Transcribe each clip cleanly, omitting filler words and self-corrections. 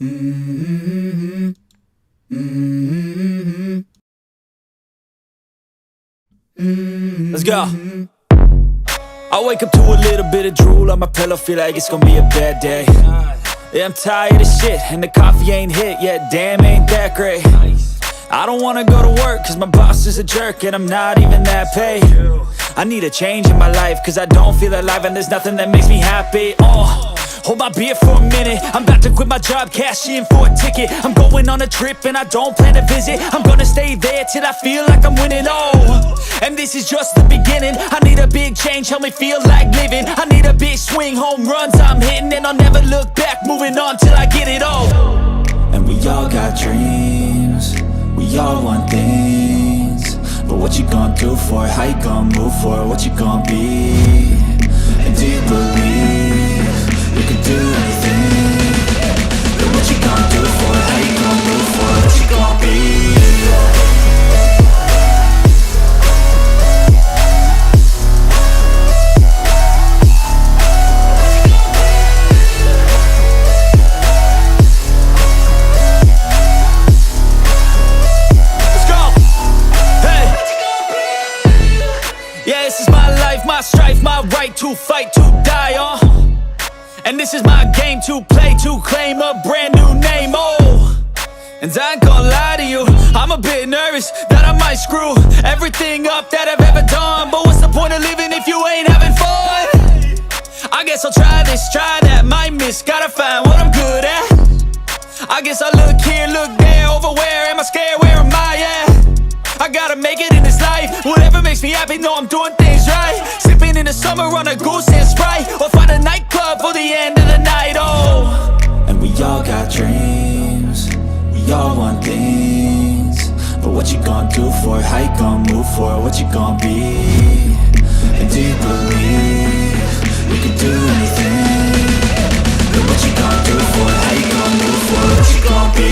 Mm-hmm. Mm-hmm. Mm-hmm. Let's go. I wake up to a little bit of drool on my pillow, feel like it's gonna be a bad day. Yeah, I'm tired of shit, and the coffee ain't hit yet, damn, ain't that great. I don't wanna go to work, cause my boss is a jerk, and I'm not even that paid. I need a change in my life, cause I don't feel alive, and there's nothing that makes me happy. Hold my beer for a minute, I'm about to quit my job, cash in for a ticket. I'm going on a trip and I don't plan to visit. I'm gonna stay there till I feel like I'm winning, and this is just the beginning. I need a big change, help me feel like living. I need a big swing, home runs I'm hitting, and I'll never look back, moving on till I get it all. And we all got dreams, we all want things, but what you gonna do for it? How you gonna move for it? What you gonna be? And do you believe you can do anything? But what you gonna do for it? How you gonna move for it? What you gonna be? My strife, my right to fight, to die on. And this is my game to play, to claim a brand new name, And I ain't gonna lie to you, I'm a bit nervous that I might screw everything up that I've ever done. But what's the point of living if you ain't having fun? I guess I'll try this, try that, might miss, gotta find what I'm good at. I guess I look here, look there, over where am I scared, where am I at? I gotta make it in this life, whatever makes me happy, know I'm doing things right. Sipping in the summer on a goose and Sprite, or find a nightclub for the end of the night, And we all got dreams, we all want things, but what you gonna do for it? How you gonna move for it? What you gonna be? And do you believe you can do anything? But what you gonna do for it? How you gonna move for it? What you gonna be?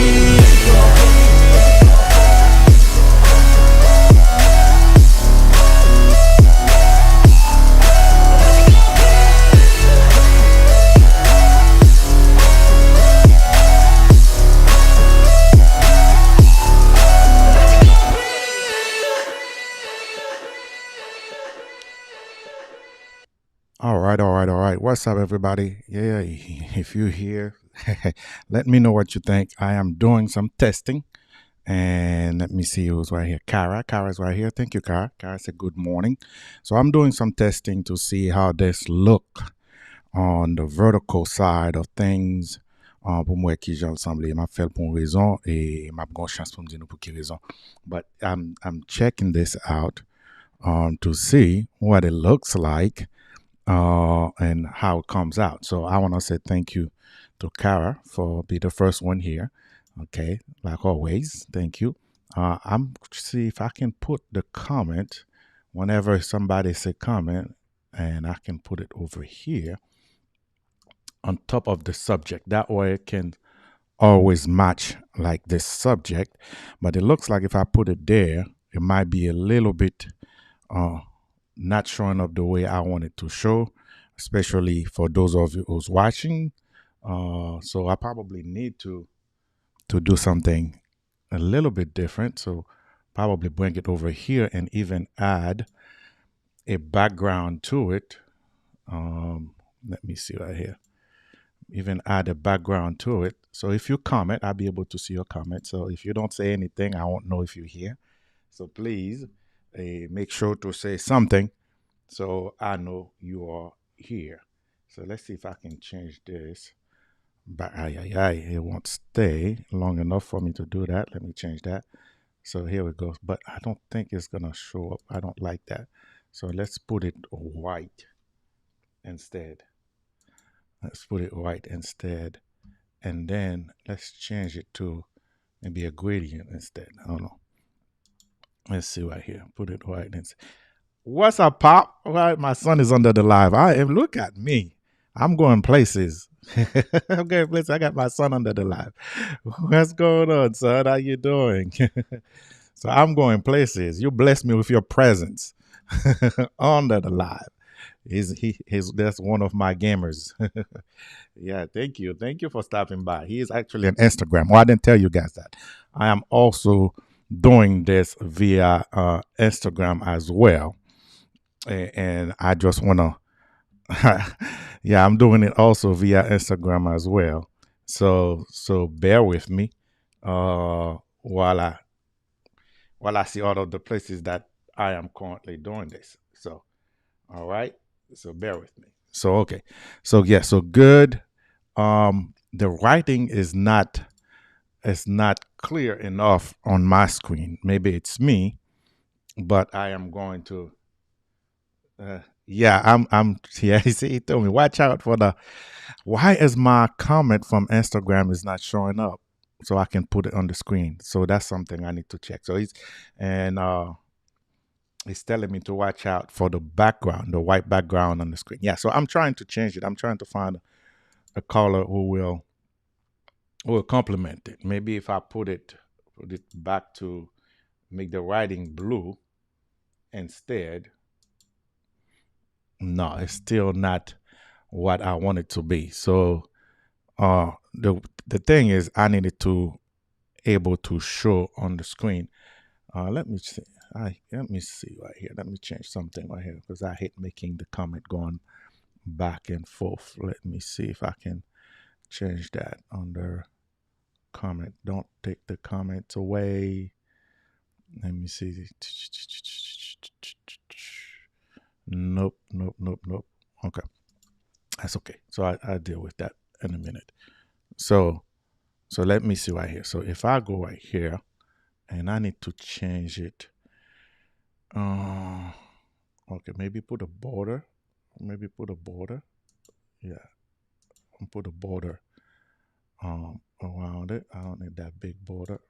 All right. What's up, everybody? Yeah, if you're here, let me know what you think. I am doing some testing, and let me see who's right here. Kara's right here. Thank you, Kara. Kara said good morning. So I'm doing some testing to see how this look on the vertical side of things. Pour moi qui j'ai ensemble, m'a fait pour une raison et m'a gon chance pour me dire pour quelle raison. But I'm checking this out to see what it looks like. And how it comes out. So I want to say thank you to Kara for being the first one here. Okay, like always, thank you. I'm see if I can put the comment whenever somebody say comment, and I can put it over here on top of the subject. That way it can always match like this subject. But it looks like if I put it there, it might be a little bit not showing up the way I want it to show, especially for those of you who's watching. So I probably need to do something a little bit different. So probably bring it over here and even add a background to it. Let me see right here. Even add a background to it. So if you comment, I'll be able to see your comment. So if you don't say anything, I won't know if you're here. So please make sure to say something so I know you are here. So let's see if I can change this. But it won't stay long enough for me to do that. Let me change that. So here we go. But I don't think it's gonna show up. I don't like that. So let's put it white instead. Let's put it white instead. And then let's change it to maybe a gradient instead. I don't know. Let's see right here. Put it white and what's up, Pop? Right, my son is under the live. Look at me. I'm going places. I'm going places. I got my son under the live. What's going on, son? How you doing? So I'm going places. You bless me with your presence under the live. He's that's one of my gamers. Yeah, thank you for stopping by. He is actually on Instagram. Well, I didn't tell you guys that. I am also doing this via Instagram as well, and I just wanna, yeah, I'm doing it also via Instagram as well. So bear with me, while I see all of the places that I am currently doing this. So, all right. So bear with me. So okay. So yeah. So good. The writing is not clear enough on my screen. Maybe it's me, but I am going to. Yeah, I'm. Yeah, see, he told me, watch out for the. Why is my comment from Instagram is not showing up? So I can put it on the screen. So that's something I need to check. So and he's telling me to watch out for the background, the white background on the screen. Yeah, so I'm trying to change it. I'm trying to find a color who will complement it. Maybe if I put it back to make the writing blue instead. No, it's still not what I want it to be. So the thing is, I needed to able to show on the screen. Let me see. Let me see right here. Let me change something right here because I hate making the comment going back and forth. Let me see if I can change that under comment. Don't take the comments away. Let me see. Nope, nope, nope, nope. Okay. That's okay. So I'll deal with that in a minute. So let me see right here. So if I go right here and I need to change it. Okay, maybe put a border. Maybe put a border. Yeah. Put a border around it. I don't need that big border.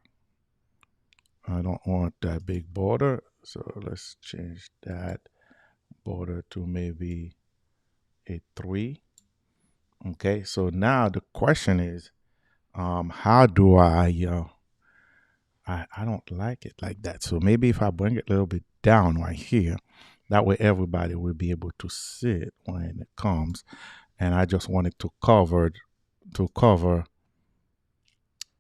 I don't want that big border. So let's change that border to maybe a 3. Okay, so now the question is, how do I don't like it like that. So maybe if I bring it a little bit down right here, that way everybody will be able to see it when it comes. And I just want it to cover.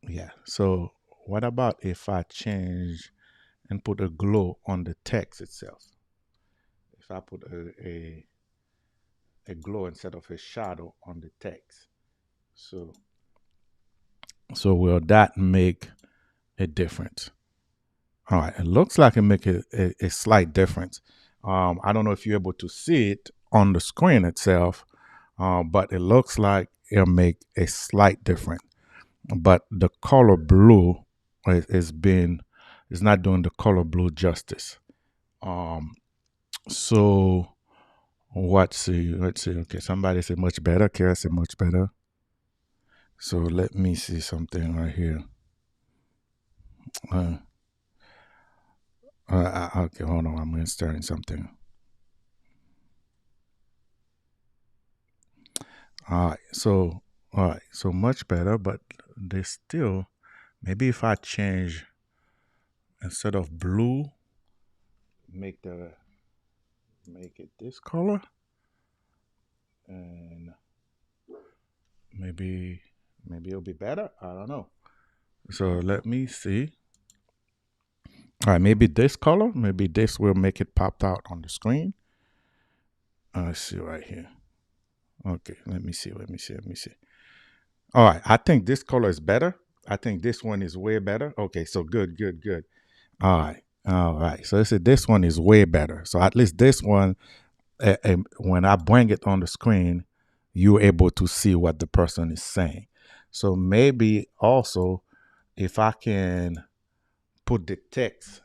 Yeah. So what about if I change and put a glow on the text itself? If I put a glow instead of a shadow on the text. So will that make a difference? All right, it looks like it make a slight difference. I don't know if you're able to see it on the screen itself, but it looks like it'll make a slight difference. But the color blue is not doing the color blue justice. So let's see. Okay, somebody said much better. Kara said much better. So let me see something right here. Okay, hold on. I'm installing something. All right, so much better, but they still, maybe if I change instead of blue, make it this color, and maybe it'll be better. I don't know. So let me see. All right, maybe this color, maybe this will make it popped out on the screen. Let's see right here. Okay, let me see. All right, I think this color is better. I think this one is way better. Okay, so good. All right. So this one is way better. So at least this one, when I bring it on the screen, you're able to see what the person is saying. So maybe also, if I can put the text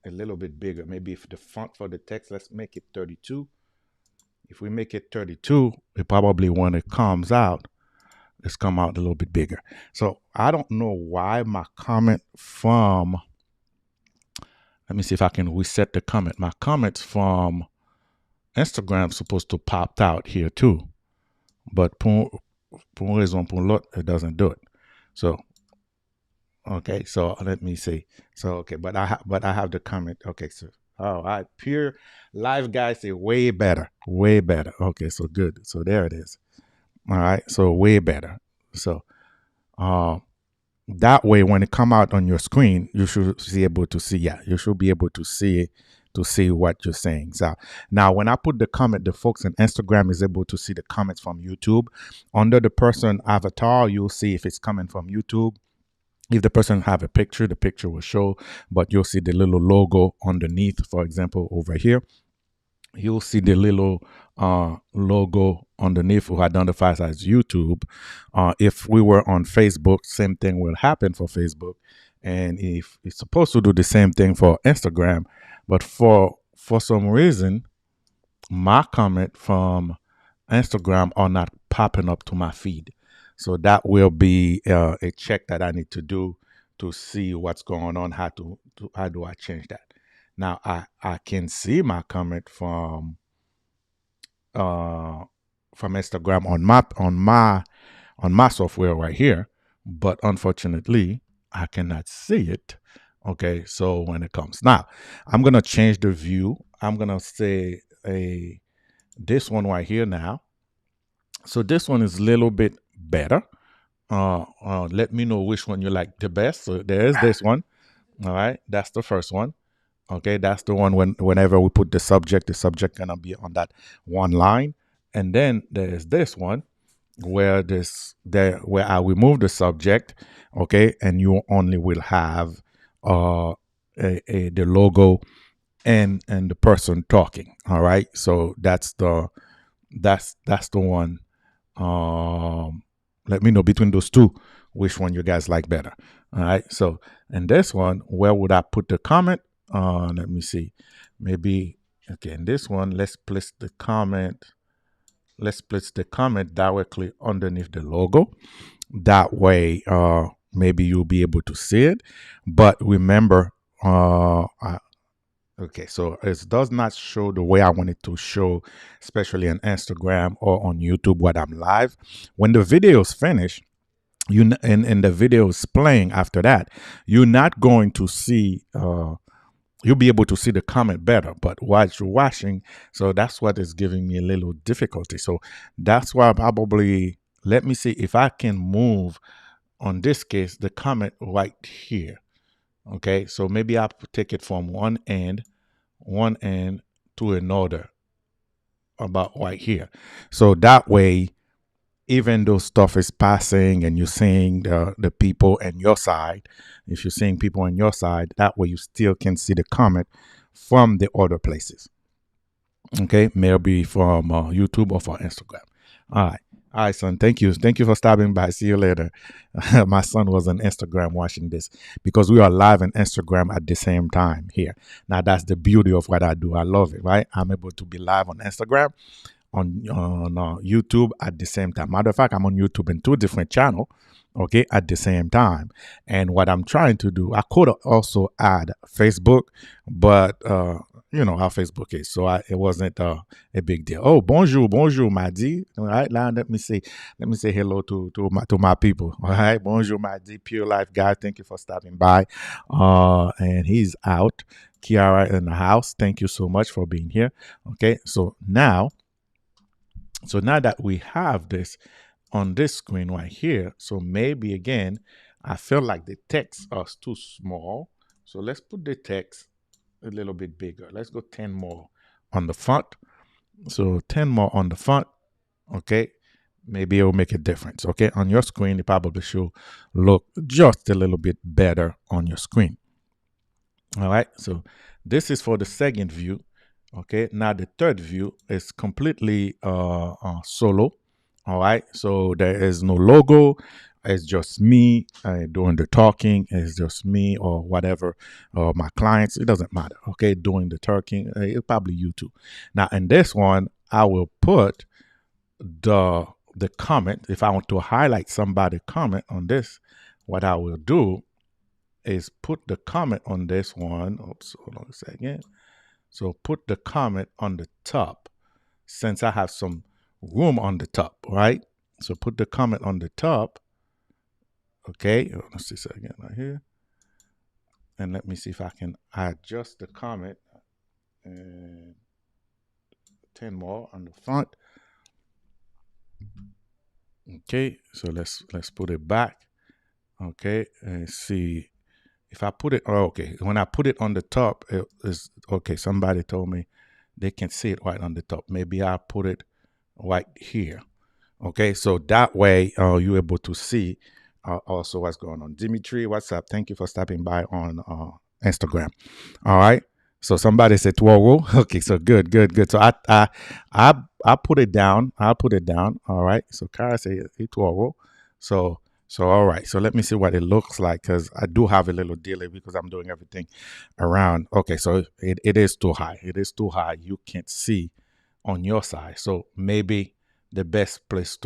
a little bit bigger, maybe if the font for the text, let's make it 32. If we make it 32, it probably when it comes out, it's come out a little bit bigger. So I don't know why my comment from, let me see if I can reset the comment. My comments from Instagram supposed to pop out here too, but pour raison pour l'autre, it doesn't do it. So okay, so let me see. So okay, but I have the comment. Okay, so All right. Pure live guys say way better. Way better. Okay, so good. So there it is. All right. So way better. So uh that way when it come out on your screen, you should be able to see, yeah, you should be able to see what you're saying. So now when I put the comment, the folks on Instagram is able to see the comments from YouTube. Under the person avatar, you'll see if it's coming from YouTube. If the person have a picture, the picture will show, but you'll see the little logo underneath. For example, over here, you'll see the little logo underneath who identifies as YouTube. If we were on Facebook, same thing will happen for Facebook. And if it's supposed to do the same thing for Instagram, but for some reason, my comment from Instagram are not popping up to my feed. So that will be a check that I need to do to see what's going on. How do I change that? Now I can see my comment uh, from Instagram on my software right here, but unfortunately I cannot see it. Okay, so when it comes now, I'm gonna change the view. I'm gonna say a this one right here now. So this one is a little bit better. Let me know which one you like the best. So there's this one. All right, that's the first one. Okay, that's the one whenever we put the subject gonna be on that one line. And then there's this one where I remove the subject, okay, and you only will have uh the logo and the person talking. All right. So that's the one. Let me know between those two which one you guys like better. All right. So and this one, where would I put the comment? Let me see. Maybe okay, in this one, let's place the comment. Let's place the comment directly underneath the logo. That way, maybe you'll be able to see it. But remember, okay, so it does not show the way I want it to show, especially on Instagram or on YouTube when I'm live. When the video is finished, and the video is playing after that, you're not going to see. You'll be able to see the comment better, but while you're watching, so that's what is giving me a little difficulty. So that's why I probably let me see if I can move on this case the comment right here. Okay, so maybe I'll take it from one end to another about right here. So that way, even though stuff is passing and you're seeing the people on your side, if you're seeing people on your side, that way you still can see the comment from the other places. Okay, maybe from YouTube or from Instagram. All right. All right, son. Thank you. Thank you for stopping by. See you later. My son was on Instagram watching this because we are live on Instagram at the same time here. Now, that's the beauty of what I do. I love it, right? I'm able to be live on Instagram, on YouTube at the same time. Matter of fact, I'm on YouTube in two different channels, okay, at the same time. And what I'm trying to do, I could also add Facebook, but you know how Facebook is, so it wasn't a big deal. Oh, bonjour, bonjour, Madi. All right, now let me say hello to my people. All right, bonjour, Madi, Pure Life guy. Thank you for stopping by. And he's out. Kiara in the house. Thank you so much for being here. Okay, so now that we have this on this screen right here, so maybe again, I feel like the text is too small. So let's put the text a little bit bigger. Let's go 10 more on the font. So 10 more on the font. Okay. Maybe it will make a difference. Okay. On your screen, it probably should look just a little bit better on your screen. All right. So this is for the second view. Okay. Now the third view is completely solo. All right. So there is no logo. It's just me doing the talking. It's just me or whatever, or my clients. It doesn't matter. Okay, doing the talking. It's probably you too. Now, in this one, I will put the comment. If I want to highlight somebody comment on this, what I will do is put the comment on this one. Oops, hold on a second. So put the comment on the top, since I have some room on the top, right? So put the comment on the top. Okay, let's see a second right here. And let me see if I can adjust the comment. and 10 more on the front. Okay, so let's put it back. Okay, and see if I put it. Oh, okay, when I put it on the top, it is okay. Somebody told me they can see it right on the top. Maybe I'll put it right here. Okay, so that way you're able to see also what's going on. Dimitri, what's up? Thank you for stopping by on Instagram. All right. So somebody said Tuoro. Okay, so good, good, good. So I put it down. I'll put it down. All right. So Kara said Tuoro. So all right. So let me see what it looks like because I do have a little delay because I'm doing everything around. Okay, so it is too high. It is too high. You can't see on your side. So maybe the best place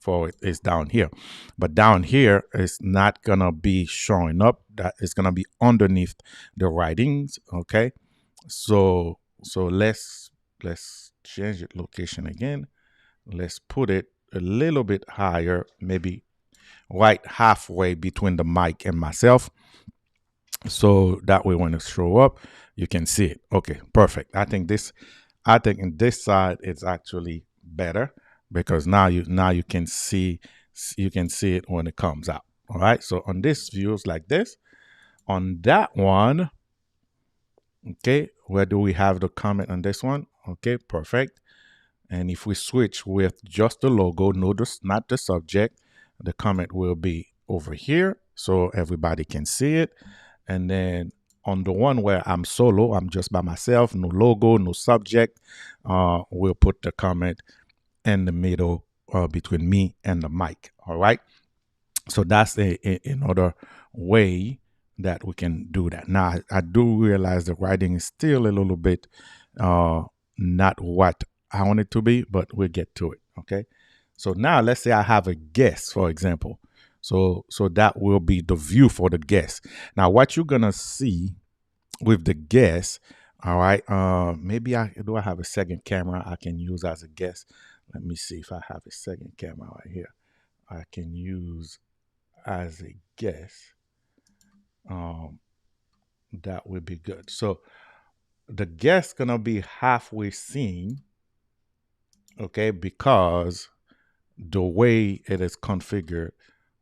for it is down here. But down here is not gonna be showing up. That is gonna be underneath the writings. Okay. So let's change it location again. Let's put it a little bit higher, maybe right halfway between the mic and myself. So that way when it show up, you can see it. Okay, perfect. I think in this side it's actually better because now you can see it when it comes out. All right. So on this views like this, on that one, okay, where do we have the comment on this one? Okay, perfect. And if we switch with just the logo, notice not the subject, the comment will be over here so everybody can see it. And then on the one where I'm solo, I'm just by myself, no logo, no subject, we'll put the comment in the middle between me and the mic. All right. So that's another way that we can do that. Now, I do realize the writing is still a little bit not what I want it to be, but we'll get to it. Okay. So now let's say I have a guest, for example. So that will be the view for the guest. Now, what you're gonna see with the guest, all right. Maybe I have a second camera I can use as a guest. Let me see if I have a second camera right here. I can use as a guest. That would be good. So the guest gonna be halfway seen, okay, because the way it is configured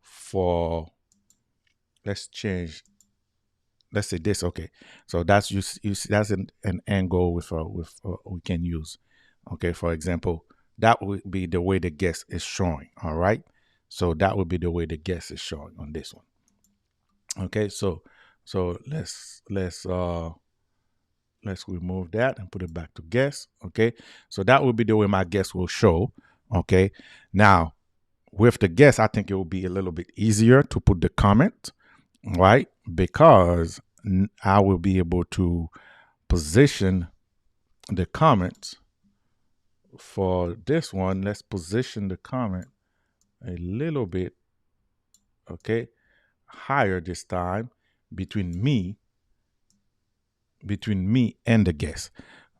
for, let's change, let's say this. Okay, so that's you see that's an angle with we can use. Okay, for example, that would be the way the guest is showing. All right, so that would be the way the guest is showing on this one. Okay, so let's remove that and put it back to guest. Okay, so that will be the way my guest will show. Okay, now with the guest, I think it will be a little bit easier to put the comment, right? Because I will be able to position the comments for this one. Let's position the comment a little bit, okay, higher this time between me and the guest.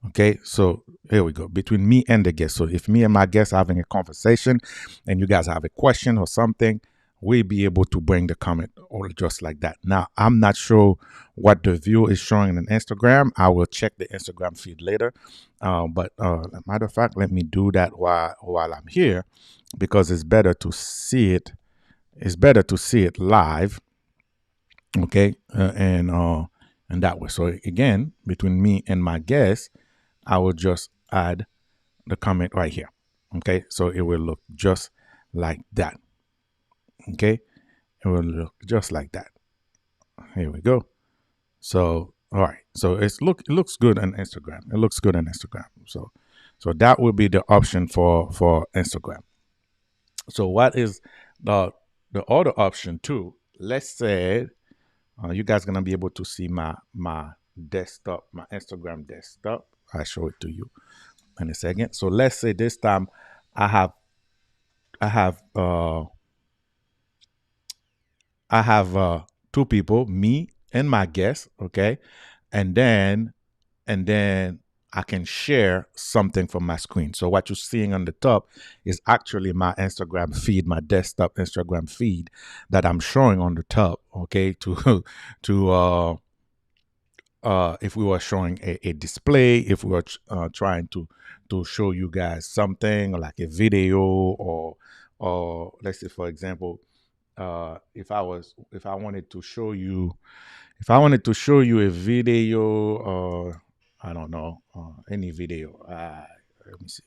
Okay, so here we go, between me and the guest. So if me and my guest are having a conversation and you guys have a question or something, we'll be able to bring the comment or just like that. Now, I'm not sure what the view is showing on Instagram. I will check the Instagram feed later. But matter of fact, let me do that while I'm here because it's better to see it. It's better to see it live. Okay, and that way. So again, between me and my guest, I will just add the comment right here. Okay, so it will look just like that. Okay, it will look just like that. Here we go. So all right, so it looks good on Instagram. It looks good on Instagram. So that will be the option for Instagram. So what is the other option too? Let's say you guys gonna be able to see my desktop, my Instagram desktop. I'll show it to you in a second. So let's say this time I have two people, me and my guest, okay, and then I can share something from my screen. So what you're seeing on the top is actually my Instagram feed, my desktop Instagram feed that I'm showing on the top, okay, to if we were showing a display, if we were trying to show you guys something like a video, or let's say, for example, if I wanted to show you, a video, or I don't know, any video. Let me see.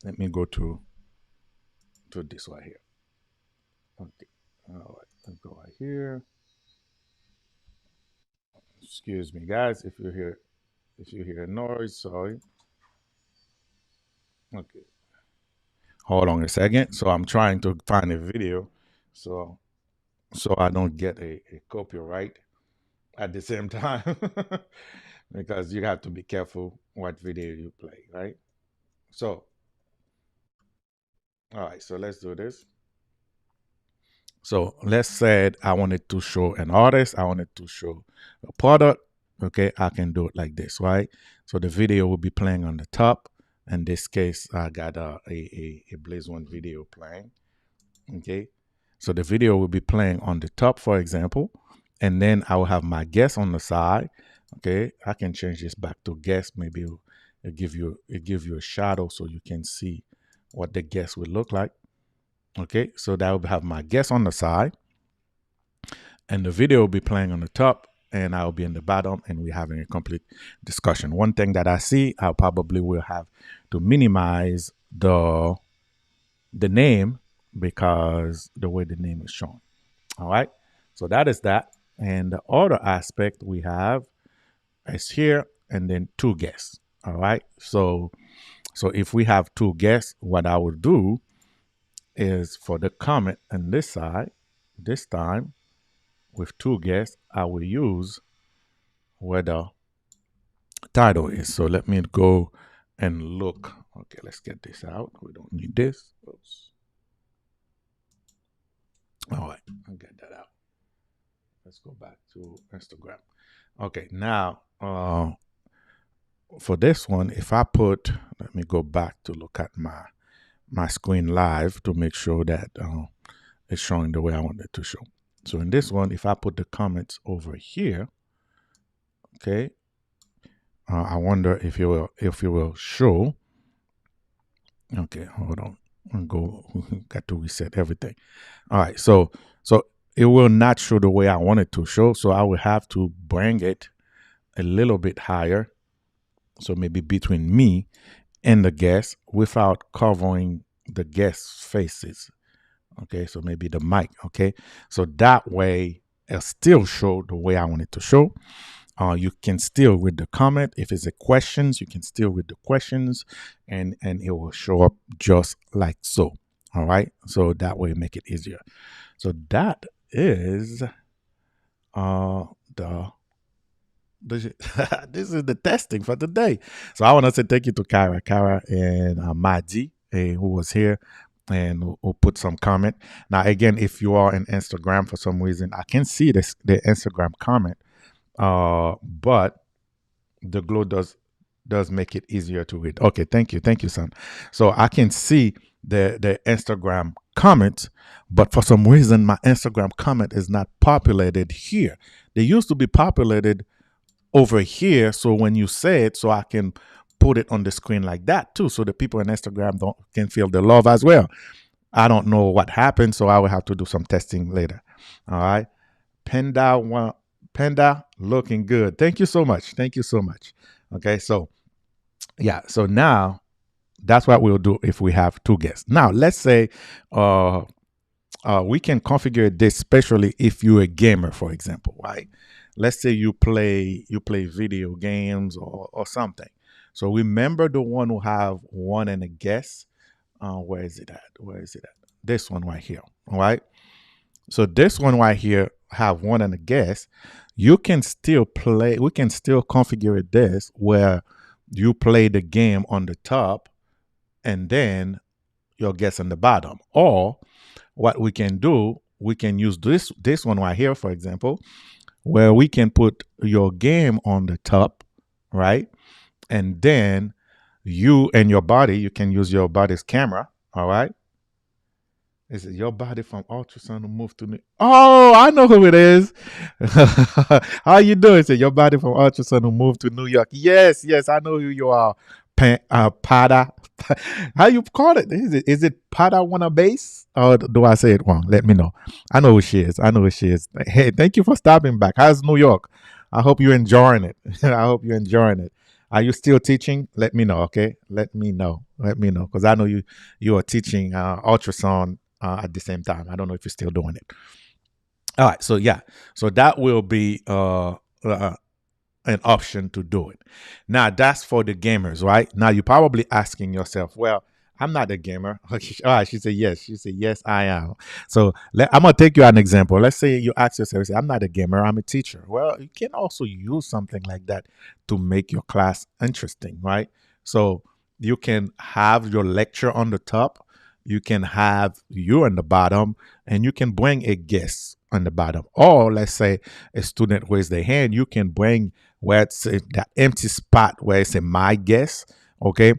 Let me go to this right here. Okay. All right. Let's go right here. Excuse me, guys, if you hear noise. Sorry. Okay. Hold on a second. So I'm trying to find a video, so I don't get a copyright at the same time, because you have to be careful what video you play, right? So, all right. So let's do this. So let's say I wanted to show an artist, I wanted to show a product. Okay, I can do it like this, right? So the video will be playing on the top. In this case, I got a Blaze One video playing. Okay, so the video will be playing on the top, for example, and then I will have my guest on the side. Okay, I can change this back to guest. Maybe it give you a shadow so you can see what the guest would look like. Okay, so that will have my guest on the side, and the video will be playing on the top, and I'll be in the bottom, and we're having a complete discussion. One thing that I see, I probably will have to minimize the name, because the way the name is shown. All right, so that is that. And the other aspect we have is here, and then two guests. All right, so if we have two guests, what I would do is, for the comment on this side, this time with two guests, I will use where the title is. So let me go and look. Okay, let's get this out. We don't need this. Oops. All right, I'll get that out. Let's go back to Instagram. Okay, now for this one, if I put, let me go back to look at my screen live to make sure that it's showing the way I want it to show. So in this one, if I put the comments over here, okay, I wonder if it will show. Okay, hold on. Got to reset everything. All right, so it will not show the way I want it to show. So I will have to bring it a little bit higher. So maybe between me and the guest, without covering the guest's faces. Okay, so maybe the mic. Okay, so that way it'll still show the way I want it to show. You can still read the comment. If it's a questions, you can still read the questions, and it will show up just like so. All right, so that way make it easier. So that is this is the testing for today. So I want to say thank you to Kara and Madi, who was here and who put some comment. Now again, if you are on Instagram for some reason, I can see the Instagram comment, but the glow does make it easier to read. Okay, thank you, son. So I can see the Instagram comments, but for some reason my Instagram comment is not populated here. They used to be populated over here, so when you say it, so I can put it on the screen like that too, so the people on Instagram can feel the love as well. I don't know what happened, so I will have to do some testing later. All right, Panda looking good. Thank you so much. Okay, so yeah, so now that's what we'll do if we have two guests. Now let's say we can configure this, especially if you're a gamer, for example, right? Let's say you play video games or something. So remember the one who have one and a guest. Where is it at? This one right here. All right. So this one right here have one and a guest. You can still play. We can still configure this where you play the game on the top, and then your guest on the bottom. Or what we can do, we can use this one right here, for example, where we can put your game on the top, right? And then you and your body, you can use your body's camera, all right? Is it your body from ultrasound to move to New? Oh, I know who it is. How you doing? Is it your body from ultrasound to move to New York? Yes, yes, I know who you are. Pada. How you call it? Is it Pada wanna base? Or do I say it wrong? Let me know. I know who she is. I know who she is. Hey, thank you for stopping back. How's New York? I hope you're enjoying it. I hope you're enjoying it. Are you still teaching? Let me know, okay? Let me know. Let me know. Because I know you are teaching ultrasound at the same time. I don't know if you're still doing it. All right. So yeah. So that will be an option to do it. Now that's for the gamers, right? Now you're probably asking yourself, well, I'm not a gamer. All right, she said yes. She said yes, I am. So I'm gonna take you an example. Let's say you ask yourself, say, I'm not a gamer. I'm a teacher. Well, you can also use something like that to make your class interesting, right? So you can have your lecture on the top. You can have you on the bottom, and you can bring a guest on the bottom. Or let's say a student raise their hand, you can bring where it's that empty spot where it's a my guest, okay?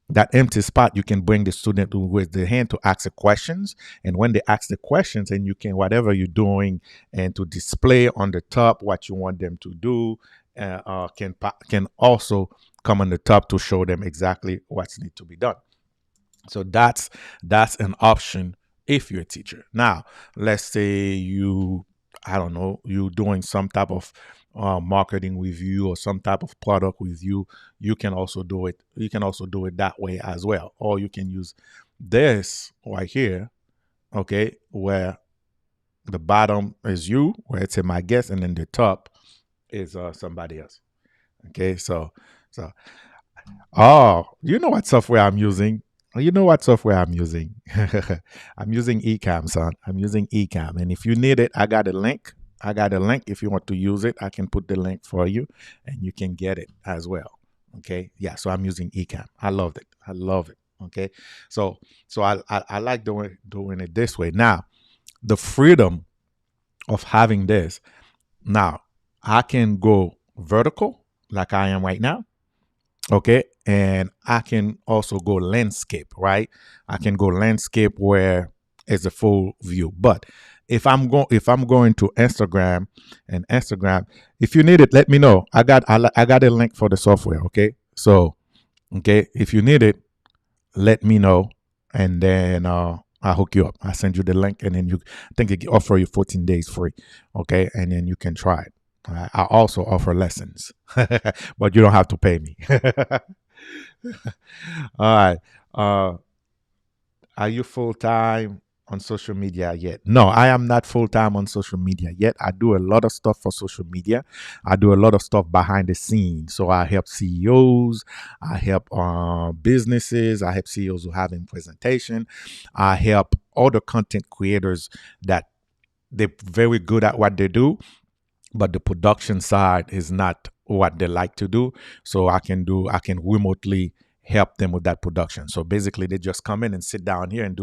That empty spot, you can bring the student to raise their hand to ask the questions. And when they ask the questions, and you can, whatever you're doing, and to display on the top what you want them to do, can also come on the top to show them exactly what's need to be done. So that's an option if you're a teacher. Now, let's say I don't know, you doing some type of marketing review or some type of product review. You can also do it. You can also do it that way as well. Or you can use this right here, okay, where the bottom is you, where it's in my guest, and then the top is somebody else. Okay, so you know what software I'm using? You know what software I'm using? I'm using Ecamm, son. I'm using Ecamm. And if you need it, I got a link. I got a link. If you want to use it, I can put the link for you and you can get it as well. Okay. Yeah. So I'm using Ecamm. I love it. I love it. Okay. So I like doing it this way. Now, the freedom of having this. Now, I can go vertical like I am right now. Okay. And I can also go landscape, right? I can go landscape where it's a full view. But if I'm going to Instagram, and Instagram, if you need it, let me know. I got a link for the software. Okay. So okay, if you need it, let me know, and then I'll hook you up. I'll send you the link, and then I think it offer you 14 days free. Okay. And then you can try it. I also offer lessons, but you don't have to pay me. All right. Uh, are you full time on social media yet? No, I am not full time on social media yet. I do a lot of stuff for social media. I do a lot of stuff behind the scenes. So I help CEOs. I help businesses. I help CEOs who have in presentation. I help other content creators that they're very good at what they do, but the production side is not what they like to do. So I can remotely help them with that production. So basically they just come in and sit down here and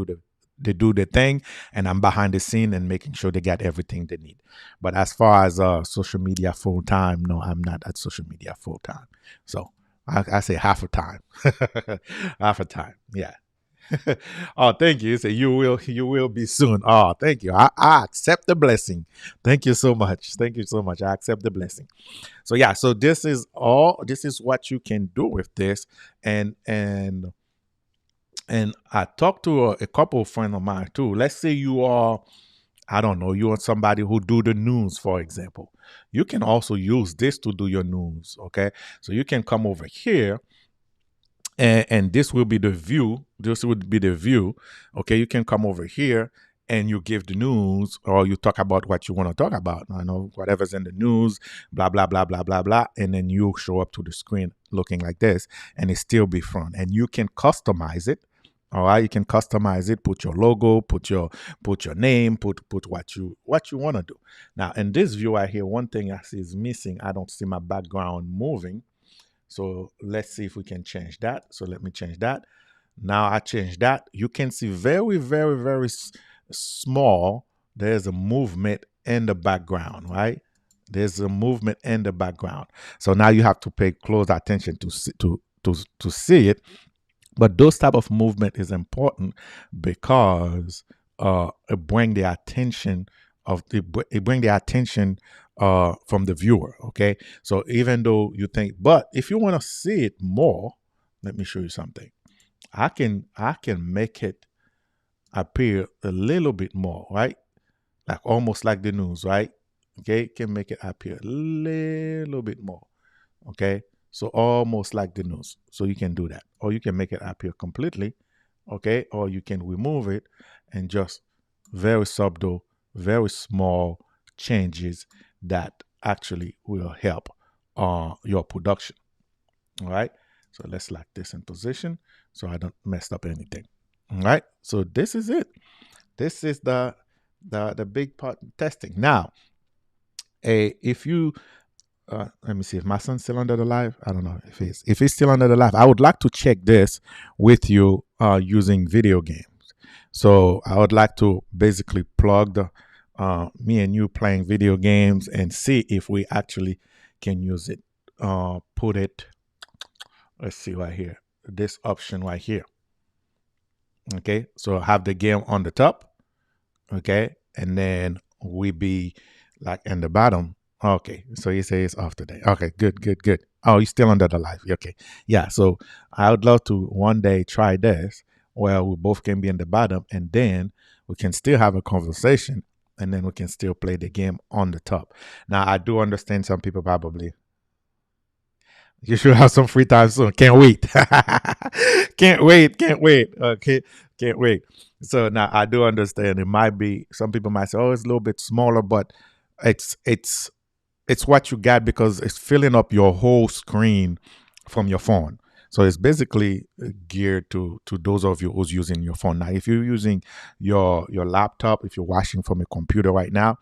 they do the thing, and I'm behind the scene and making sure they get everything they need. But as far as social media full time, no, I'm not at social media full time. So I say half a time. Half a time. Yeah. Oh, thank you. So you will be soon. Oh, thank you. I accept the blessing. Thank you so much. Thank you so much. I accept the blessing. So yeah, so this is what you can do with this. And I talked to a couple of friends of mine too. Let's say you are, I don't know, you are somebody who do the news, for example. You can also use this to do your news. Okay. So you can come over here, and this will be the view. This would be the view. Okay, you can come over here and you give the news, or you talk about what you want to talk about. I know whatever's in the news, blah blah blah blah blah blah, and then you show up to the screen looking like this, and it still be front. And you can customize it. All right, you can customize it. Put your logo, put your name, put what you want to do. Now in this view right here, one thing I see is missing. I don't see my background moving. So let's see if we can change that. So let me change that. Now I change that. You can see very, very, very small. There's a movement in the background, right? There's a movement in the background. So now you have to pay close attention to see it. But those type of movement is important because it bring the attention it bring the attention from the viewer. Okay, so even though you think, but if you want to see it more, let me show you something. I can make it appear a little bit more, right? Like almost like the news, right? Okay, can make it appear a little bit more. Okay, so almost like the news. So you can do that, or you can make it appear completely. Okay, or you can remove it and just very subtle, very small changes that actually will help your production. All right, so let's lock this in position so I don't mess up anything. All right, so this is it. This is the big part testing. Now, if you let me see if my son's still under the live. I don't know if he's still under the live. I would like to check this with you using video games. So I would like to basically plug the me and you playing video games and see if we actually can use it. Put it. Let's see right here. This option right here. Okay, so I have the game on the top. Okay, and then we be like in the bottom. Okay, so you say it's off today. Okay, good. Oh, you're still under the live. Okay, yeah. So I would love to one day try this where we both can be in the bottom, and then we can still have a conversation, and then we can still play the game on the top. Now I do understand some people probably you should have some free time soon. Can't wait. Can't wait. Okay. Can't wait. So now I do understand it might be some people might say, oh, it's a little bit smaller, but it's it's it's what you got because it's filling up your whole screen from your phone. So it's basically geared to those of you who's using your phone. Now, if you're using your laptop, if you're watching from a computer right now,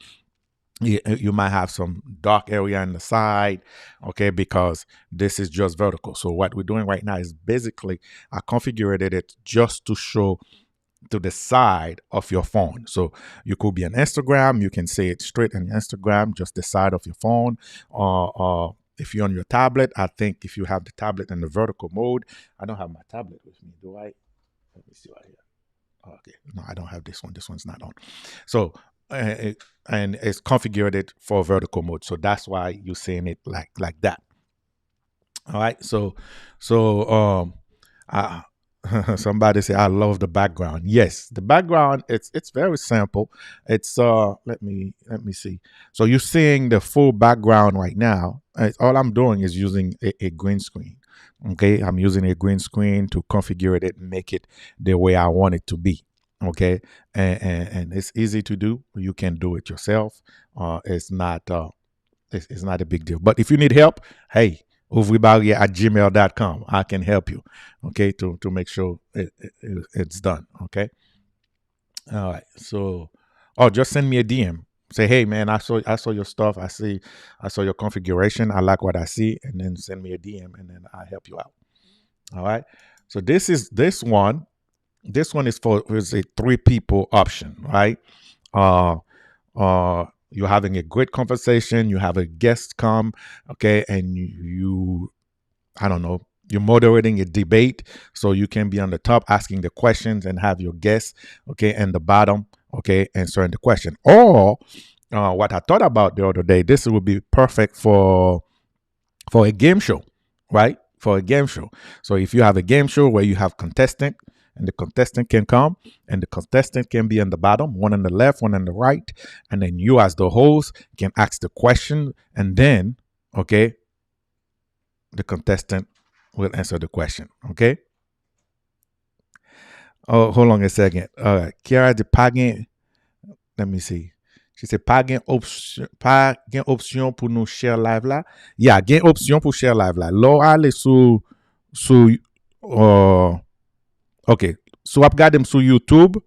you might have some dark area on the side, okay, because this is just vertical. So what we're doing right now is basically I configured it just to show to the side of your phone. So you could be on Instagram, you can say it straight on Instagram, just the side of your phone. Or if you're on your tablet, I think if you have the tablet in the vertical mode, I don't have my tablet with me, do I? Let me see right here. Okay, no, I don't have this one. This one's not on. So and it's configured it for vertical mode. So that's why you're seeing it like that. All right. So I, somebody say I love the background. Yes, the background it's very simple. It's let me see. So you're seeing the full background right now. All I'm doing is using a green screen. Okay, I'm using a green screen to configure it and make it the way I want it to be. Okay, and it's easy to do. You can do it yourself. It's not a big deal. But if you need help, hey, ouvribarrier@gmail.com. I can help you. Okay, to make sure it's done. Okay. All right. So, oh, just send me a DM. Say, hey man, I saw your stuff. I saw your configuration. I like what I see, and then send me a DM, and then I help you out. All right. So this one. This one is a 3 people option, right? Uh, you're having a great conversation. You have a guest come, okay, and I don't know, you're moderating a debate, so you can be on the top asking the questions and have your guests, okay, and the bottom, okay, answering the question. Or what I thought about the other day, this would be perfect for a game show, right? For a game show. So if you have a game show where you have contestant and the contestant can come and the contestant can be on the bottom, one on the left, one on the right, and then you as the host can ask the question, and then okay, the contestant will answer the question. Okay. Oh, hold on a second. All right. Kiara de Pagin. Let me see. She said, pas gen option pour nous share live là. Yeah, gen option pour share live là. Lò ale sou ok. So ap gade m sou YouTube.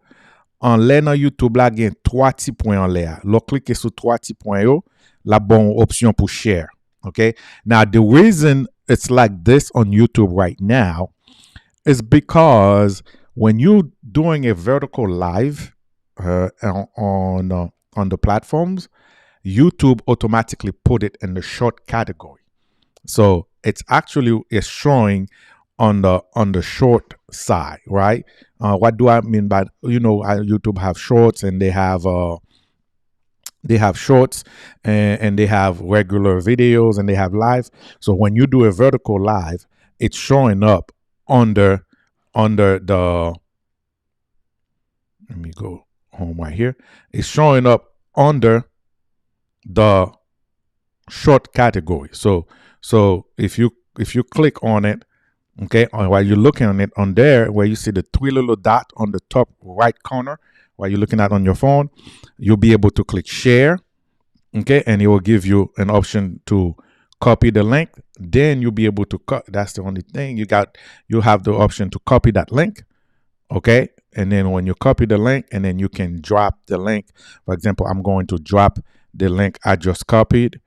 En lè nan YouTube la gen 3 ti point en lè. Lò klike sou 3 ti point yo, la bon option pour share. Okay. Now the reason it's like this on YouTube right now is because when you're doing a vertical live on the platforms, YouTube automatically put it in the short category. So it's actually is showing on the short side, right? What do I mean by, YouTube have shorts, and they have shorts, and they have regular videos, and they have live. So when you do a vertical live, it's showing up under the, let me go home right here. It's showing up under the short category. So if you click on it, okay, or while you're looking on it, on there where you see the three little dot on the top right corner, while you're looking at on your phone, you'll be able to click share, okay, and it will give you an option to copy the link. Then you'll be able to cut. That's the only thing you have the option to copy that link, okay. And then when you copy the link, and then you can drop the link. For example, I'm going to drop the link I just copied.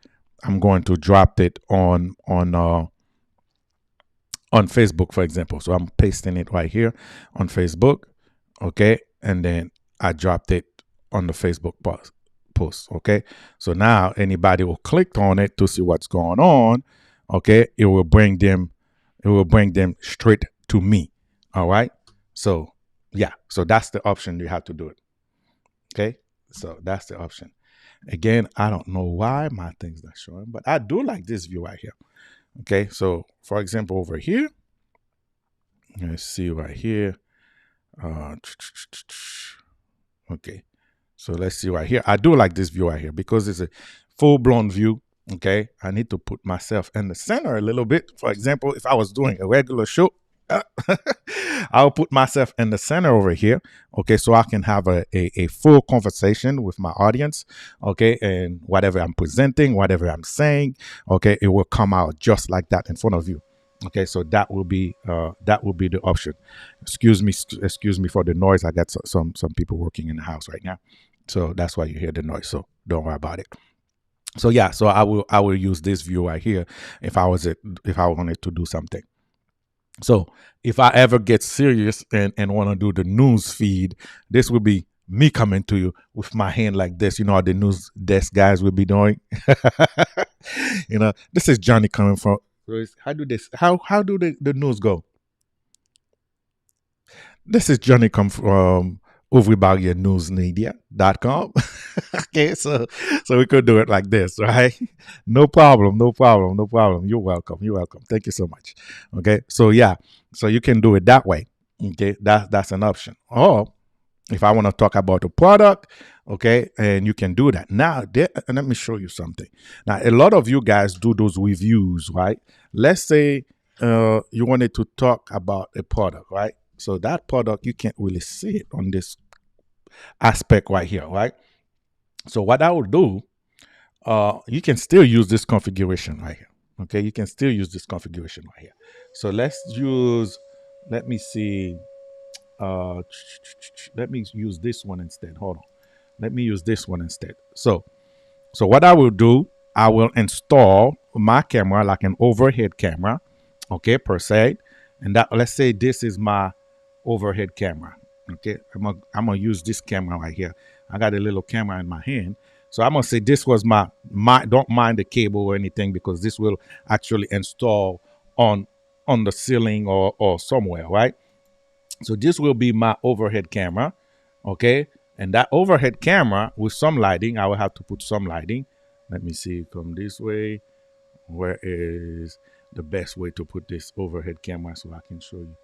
I'm going to drop it on Facebook, for example. So I'm pasting it right here on Facebook, okay, and then I dropped it on the Facebook post, okay. So now anybody who clicked on it to see what's going on, okay, it will bring them straight to me. All right. So yeah, so that's the option you have to do it. Okay, so that's the option. Again, I don't know why my thing's not showing, but I do like this view right here. Okay, so for example, over here, let's see right here. Okay, so let's see right here. I do like this view right here because it's a full-blown view. Okay, I need to put myself in the center a little bit. For example, if I was doing a regular show, I'll put myself in the center over here, okay, so I can have a full conversation with my audience, okay, and whatever I'm presenting, whatever I'm saying, okay, it will come out just like that in front of you. Okay, so that will be the option. Excuse me for the noise. I got some people working in the house right now, so that's why you hear the noise. So don't worry about it. So yeah, so I will use this view right here if I wanted to do something. So if I ever get serious and want to do the news feed, this will be me coming to you with my hand like this. You know how the news desk guys will be doing. This is Johnny coming from. How do the news go? This is Johnny come from ouvribarriernewsmedia.com. Okay, so we could do it like this, right? No problem. You're welcome. Thank you so much. Okay, so yeah, so you can do it that way. Okay, that's an option. Or if I want to talk about the product, okay, and you can do that. Now, and let me show you something. Now, a lot of you guys do those reviews, right? Let's say you wanted to talk about a product, right? So that product, you can't really see it on this aspect right here, right? So what I will do, you can still use this configuration right here. Okay, you can still use this configuration right here. So let me see. Let me use this one instead. Hold on. Let me use this one instead. So what I will do, I will install my camera like an overhead camera, okay, per se. And that, let's say this is my overhead camera. Okay, I'm gonna use this camera right here. I got a little camera in my hand. So I'm gonna say this was my don't mind the cable or anything, because this will actually install on the ceiling or somewhere, right? So this will be my overhead camera, okay? And that overhead camera with some lighting, I will have to put some lighting. Let me see, come this way. Where is the best way to put this overhead camera so I can show you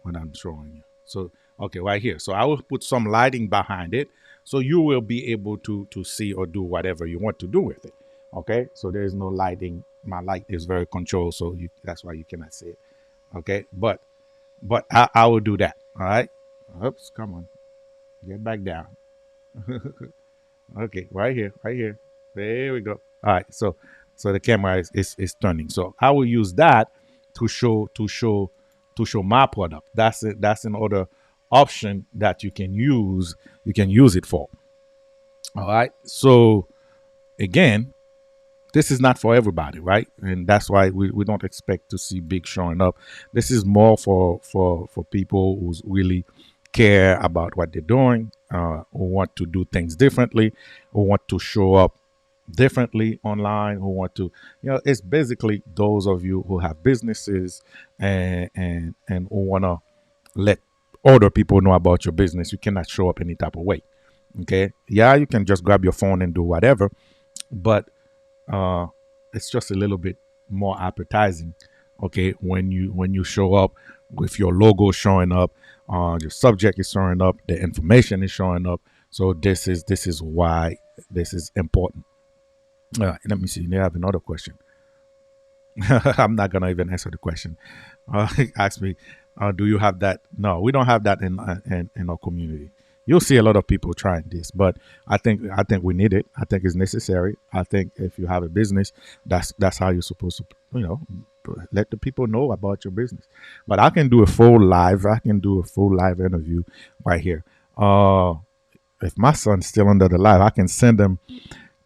what I'm showing you? So, okay, right here. So I will put some lighting behind it, so you will be able to see or do whatever you want to do with it. Okay, so there is no lighting. My light is very controlled, so that's why you cannot see it. Okay, but I will do that. All right. Oops, come on, get back down. Okay, right here. There we go. All right, so the camera is turning. So I will use that to show my product. That's it. That's another option that you can use. You can use it for. All right. So again, this is not for everybody, right? And that's why we don't expect to see big showing up. This is more for people who really care about what they're doing, who want to do things differently, who want to show up differently online, who want to, it's basically those of you who have businesses and who want to let other people know about your business. You cannot show up any type of way. Okay. Yeah, you can just grab your phone and do whatever, but uh, it's just a little bit more appetizing. Okay, when you show up with your logo showing up, your subject is showing up, the information is showing up. So this is why this is important. Let me see. They have another question. I'm not gonna even answer the question. Ask me, do you have that? No, we don't have that in our community. You'll see a lot of people trying this, but I think we need it. I think it's necessary. I think if you have a business, that's how you're supposed to, let the people know about your business. But I can do a full live. I can do a full live interview right here. If my son's still under the live, I can send him.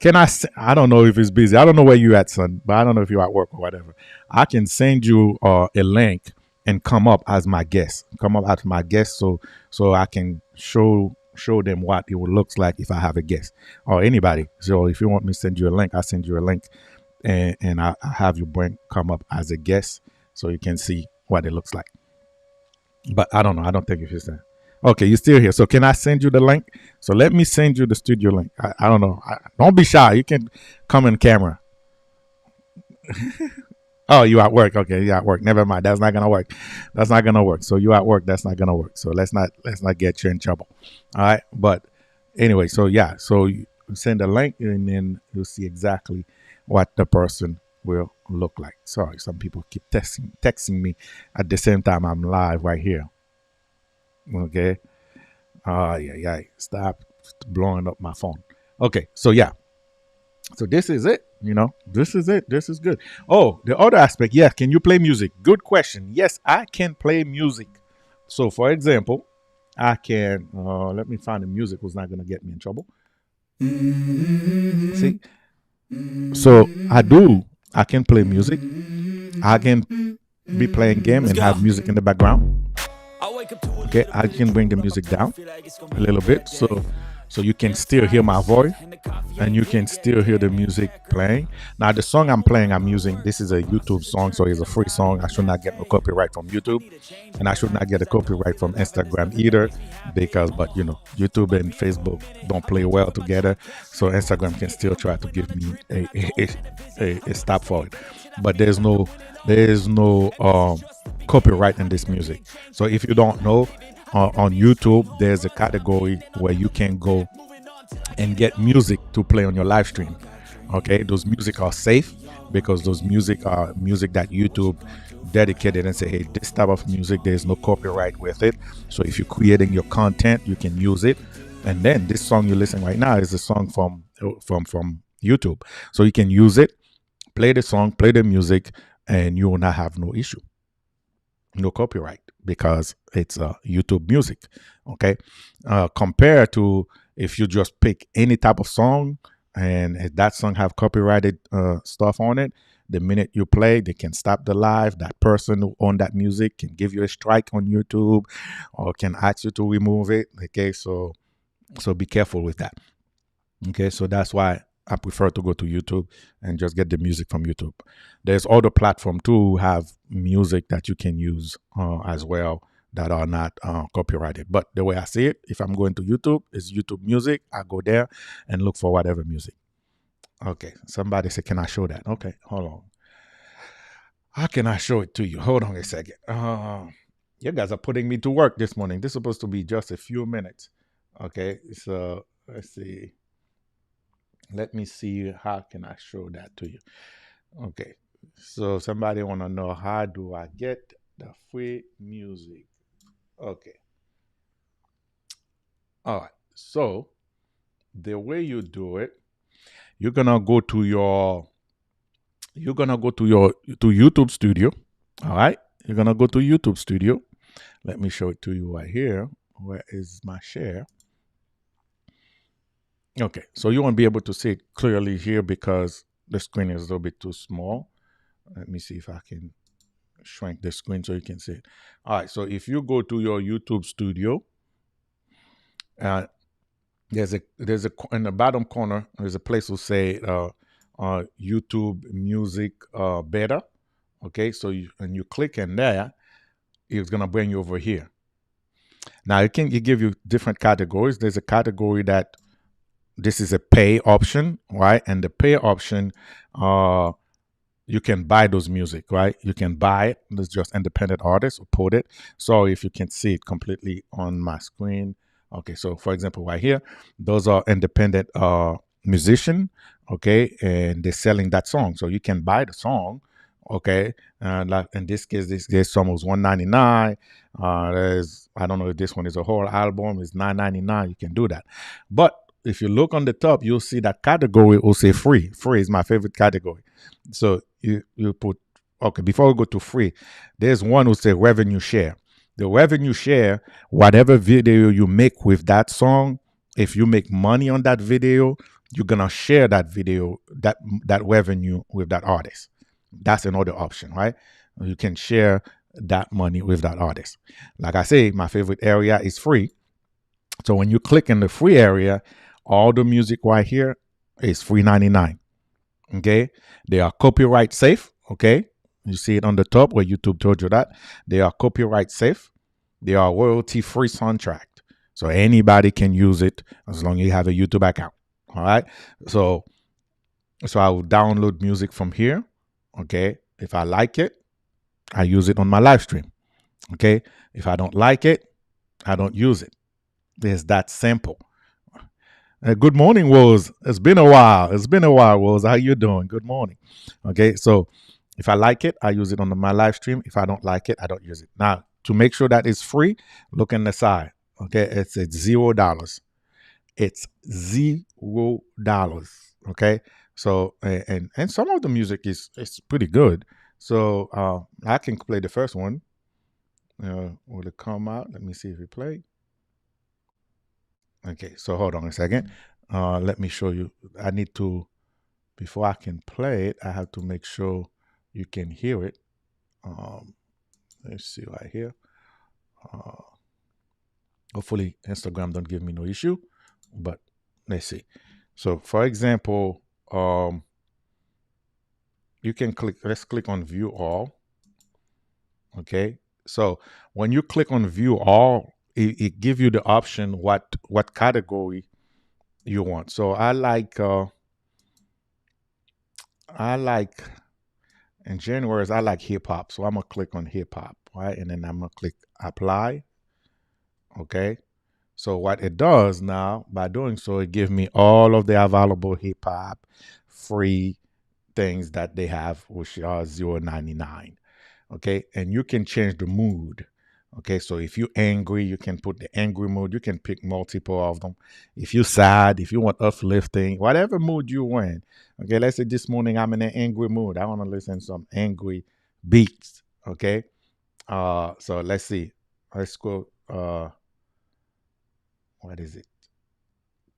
I don't know if it's busy. I don't know where you at, son, but I don't know if you're at work or whatever. I can send you a link and come up as my guest. Come up as my guest, so I can show them what it would looks like if I have a guest or anybody. So if you want me to send you a link, I'll send you a link, and I have you come up as a guest so you can see what it looks like. But I don't know. I don't think if it's that. Okay, you're still here. So can I send you the link? So let me send you the studio link. I don't know. Don't be shy. You can come in camera. Oh, you at work? Okay, you at work. Never mind. That's not gonna work. That's not gonna work. So you at work? That's not gonna work. So let's not get you in trouble. All right. But anyway, so yeah. So you send a link, and then you'll see exactly what the person will look like. Sorry, some people keep texting me at the same time I'm live right here. Okay. Yeah. Stop blowing up my phone. Okay. So yeah. So this is it. This is it. This is good. Oh, the other aspect. Yeah. Can you play music? Good question. Yes, I can play music. So for example, I can, let me find the music who's not going to get me in trouble. See? So I can play music. I can be playing game and have music in the background. Okay, I can bring the music down a little bit so you can still hear my voice and you can still hear the music playing. Now the song I'm using, this is a YouTube song, so it's a free song. I should not get no copyright from YouTube, and I should not get a copyright from Instagram either, but YouTube and Facebook don't play well together, so Instagram can still try to give me a stop for it. But there is no copyright in this music. So if you don't know, on YouTube there's a category where you can go and get music to play on your live stream. Okay, those music are safe because those music are music that YouTube dedicated and say, hey, this type of music, there's no copyright with it. So if you're creating your content, you can use it. And then this song you're listening right now is a song from YouTube, so you can use it, play the song, play the music, and you will not have no issue, no copyright, because it's YouTube music. Okay, compared to if you just pick any type of song and if that song have copyrighted stuff on it, the minute you play, they can stop the live. That person who owned that music can give you a strike on YouTube or can ask you to remove it. Okay, so be careful with that. Okay, so that's why I prefer to go to YouTube and just get the music from YouTube. There's other platform too who have music that you can use as well that are not copyrighted. But the way I see it, if I'm going to YouTube, it's YouTube music. I go there and look for whatever music. Okay, somebody said, can I show that? Okay, hold on. How can I show it to you? Hold on a second. You guys are putting me to work this morning. This is supposed to be just a few minutes. Okay, so let's see. Let me see, how can I show that to you? Okay, so somebody want to know, how do I get the free music? Okay. All right. So the way you do it, you're gonna go to YouTube Studio. All right. You're gonna go to YouTube Studio. Let me show it to you right here. Where is my share? Okay, so you won't be able to see it clearly here because the screen is a little bit too small. Let me see if I can shrink the screen so you can see it. All right, so if you go to your YouTube Studio, there's a in the bottom corner, there's a place to say YouTube Music Beta. Okay, so you click in there, it's gonna bring you over here. Now it give you different categories. There's a category that this is a pay option, right? And the pay option, you can buy those music, right? You can buy it. It's just independent artists who put it. So if you can see it completely on my screen. Okay, so for example, right here, those are independent musician, okay, and they're selling that song. So you can buy the song, okay. Like in this song was $199. There's I don't know if this one is a whole album, it's $9.99. You can do that, but if you look on the top, you'll see that category will say free. Free is my favorite category. So you put okay. Before we go to free, there's one who say revenue share. The revenue share, whatever video you make with that song, if you make money on that video, you're gonna share that video, that revenue with that artist. That's another option, right? You can share that money with that artist. Like I say, my favorite area is free. So when you click in the free area, all the music right here is free 99. Okay, they are copyright safe. Okay, you see it on the top where YouTube told you that they are copyright safe. They are royalty free soundtrack, so anybody can use it as long as you have a YouTube account. All right, so I will download music from here. Okay, if I like it, I use it on my live stream. Okay, if I don't like it, I don't use it. It's that simple. Good morning, Woz. It's been a while. Woz. How you doing? Good morning. Okay, so if I like it, I use it on my live stream. If I don't like it, I don't use it. Now, to make sure that it's free, look in the side. Okay, it's $0. It's $0. Okay, so and some of the music is pretty good. So I can play the first one. Will it come out? Let me see if it played. Okay, so hold on a second. Let me show you. I need to, before I can play it, I have to make sure you can hear it. Let's see right here. Hopefully Instagram don't give me no issue, but let's see. So for example, you can let's click on view all. Okay, so when you click on view all, it gives you the option what category you want. So I like in January I like hip hop. So I'm gonna click on hip hop, right? And then I'm gonna click apply. Okay. So what it does now, by doing so, it gives me all of the available hip hop free things that they have, which are $0.99. Okay, and you can change the mood. Okay, so if you're angry, you can put the angry mood. You can pick multiple of them. If you're sad, if you want uplifting, whatever mood you're in. Okay, let's say this morning I'm in an angry mood. I want to listen to some angry beats. Okay, so let's see. Let's go. What is it?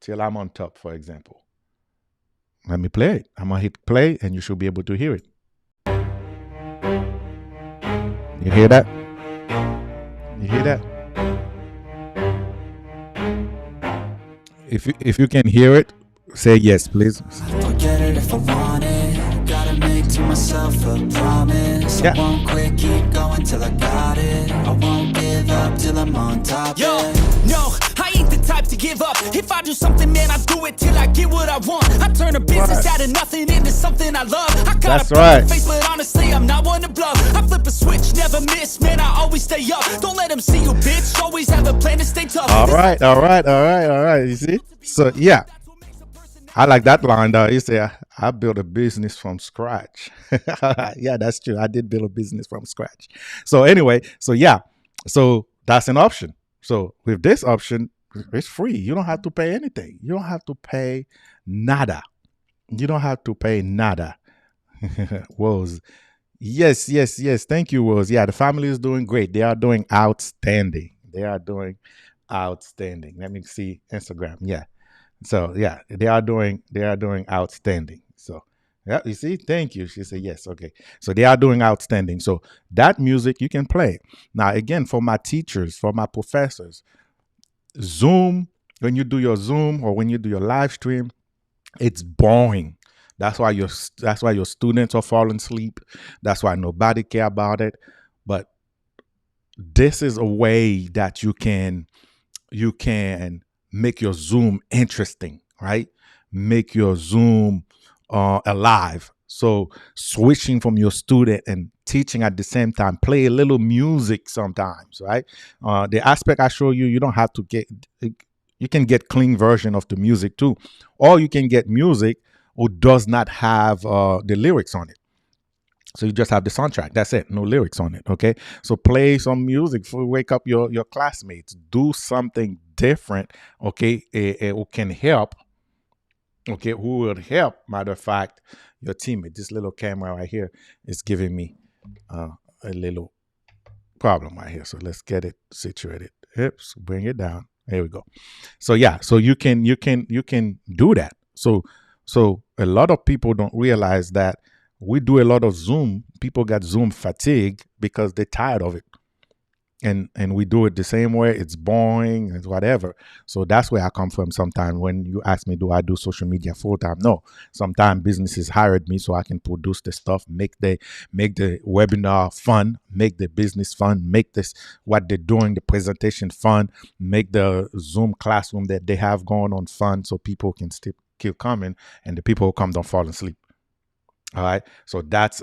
Till I'm on top, for example. Let me play it. I'm gonna hit play, and you should be able to hear it. You hear that? You hear that? If you can hear it, say yes, please. Forget it if I want it. Gotta make to myself a promise. Yeah. I won't quit, keep going till I got it. I won't give up till I'm on top. Yo, no, I ain't the type to give up. If I do something, man, I do it till I get what I want. I turn a business out of nothing into something I love. I got That's a right. face, but honestly, I'm not one to bluff. I flip a switch, never miss, man, I always stay up. Don't let them see you, bitch. Always have a plan to stay tough. All right. You see? So yeah, I like that line though. You say I built a business from scratch. Yeah, that's true. I did build a business from scratch. So anyway, so yeah, so that's an option. So with this option, it's free. You don't have to pay anything. You don't have to pay nada. You don't have to pay nada. Woz. Yes. Thank you, Woz. Yeah, the family is doing great. They are doing outstanding. Let me see Instagram. Yeah. So yeah, they are doing outstanding. So yeah, you see, thank you. She said yes. Okay. So they are doing outstanding. So that music you can play. Now again, for my teachers, for my professors, Zoom, when you do your Zoom or when you do your live stream, it's boring. That's why your students are falling asleep. That's why nobody care about it. But this is a way that you can make your Zoom interesting, right? Make your Zoom alive. So switching from your student and teaching at the same time, play a little music sometimes, right? The aspect I show you, you don't have to get. You can get clean version of the music too, or you can get music who does not have the lyrics on it. So you just have the soundtrack. That's it. No lyrics on it. Okay. So play some music for wake up your classmates. Do something different. Okay. Who can help. Okay. Who will help? Matter of fact, your teammate. This little camera right here is giving me a little problem right here. So let's get it situated. Oops. Bring it down. There we go. So yeah. So you can do that. So a lot of people don't realize that we do a lot of Zoom. People got Zoom fatigue because they're tired of it. And we do it the same way. It's boring and whatever. So that's where I come from sometimes when you ask me, do I do social media full time? No. Sometimes businesses hired me so I can produce the stuff, make the webinar fun, make the business fun, make this what they're doing, the presentation fun, make the Zoom classroom that they have going on fun so people can still keep coming and the people who come don't fall asleep. All right. So that's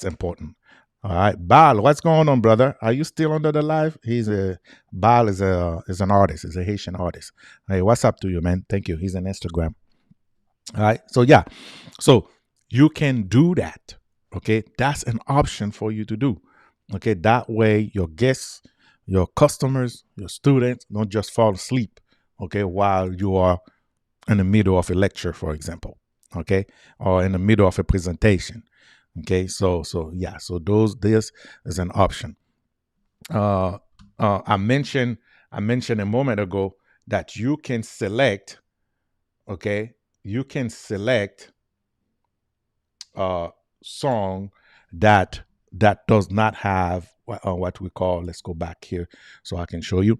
important. All right. Bal, what's going on, brother? Are you still under the live? Bal is an artist, is a Haitian artist. Hey, what's up to you, man? Thank you. He's on Instagram. All right. So yeah. So you can do that. Okay. That's an option for you to do. Okay. That way your guests, your customers, your students don't just fall asleep. Okay, while you are in the middle of a lecture, for example. Okay, or in the middle of a presentation. Okay, so yeah, so this is an option. I mentioned a moment ago that you can select. Okay, you can select a song that does not have what we call. Let's go back here so I can show you.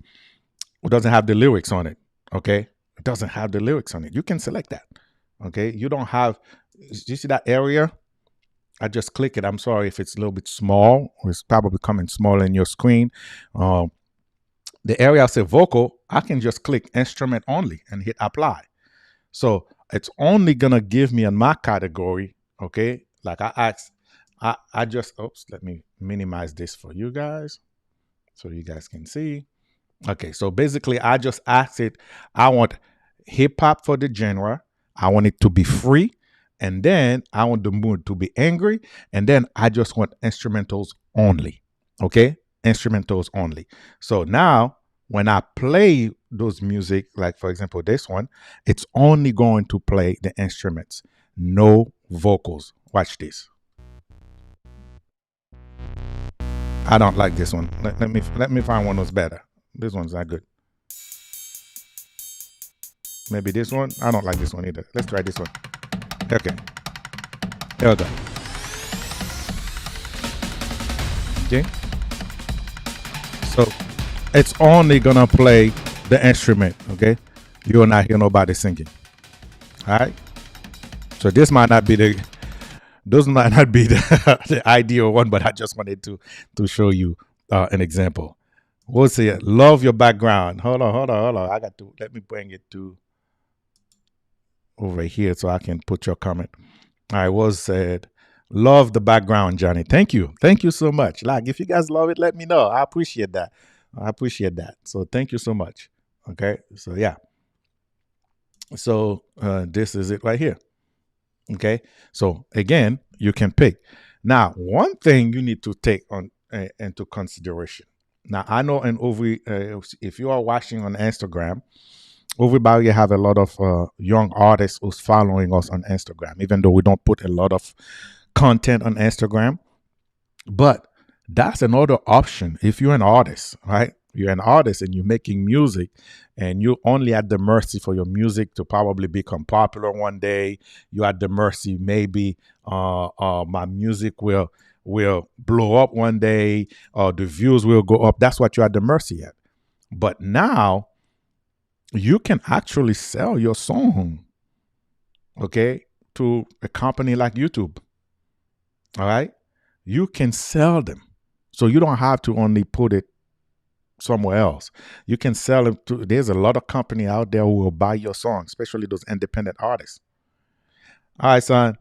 It doesn't have the lyrics on it. Okay, it doesn't have the lyrics on it. You can select that. Okay, you don't have. You see that area? I just click it. I'm sorry if it's a little bit small. It's probably coming small in your screen. The area I say vocal, I can just click instrument only and hit apply. So it's only gonna give me in my category. Okay, like I asked, I just oops. Let me minimize this for you guys so you guys can see. Okay, so basically I just asked it. I want hip hop for the genre. I want it to be free. And then I want the mood to be angry. And then I just want instrumentals only. Okay? Instrumentals only. So now when I play those music, like for example, this one, it's only going to play the instruments, no vocals. Watch this. I don't like this one. Let me find one that's better. This one's not good. Maybe this one. I don't like this one either. Let's try this one. Okay. There we go. Okay. So it's only gonna play the instrument. Okay. You will not hear nobody singing. All right. So this might not be the the ideal one, but I just wanted to show you an example. We'll see it. Love your background. Hold on. I got to let me bring it to over here so I can put your comment. I was said, love the background, Johnny. Thank you so much. Like, if you guys love it, let me know. I appreciate that. So thank you so much. Okay, so yeah. So this is it right here. Okay, so again, you can pick. Now, one thing you need to take on into consideration. Now, I know, and over if you are watching on Instagram, everybody have a lot of young artists who's following us on Instagram, even though we don't put a lot of content on Instagram. But that's another option. If you're an artist, right? You're an artist and you're making music and you're only at the mercy for your music to probably become popular one day. You're at the mercy, maybe my music will blow up one day or the views will go up. That's what you're at the mercy at. But now you can actually sell your song, okay, to a company like YouTube. All right. You can sell them. So you don't have to only put it somewhere else. You can sell it to, there's a lot of company out there who will buy your song, especially those independent artists. All right, son.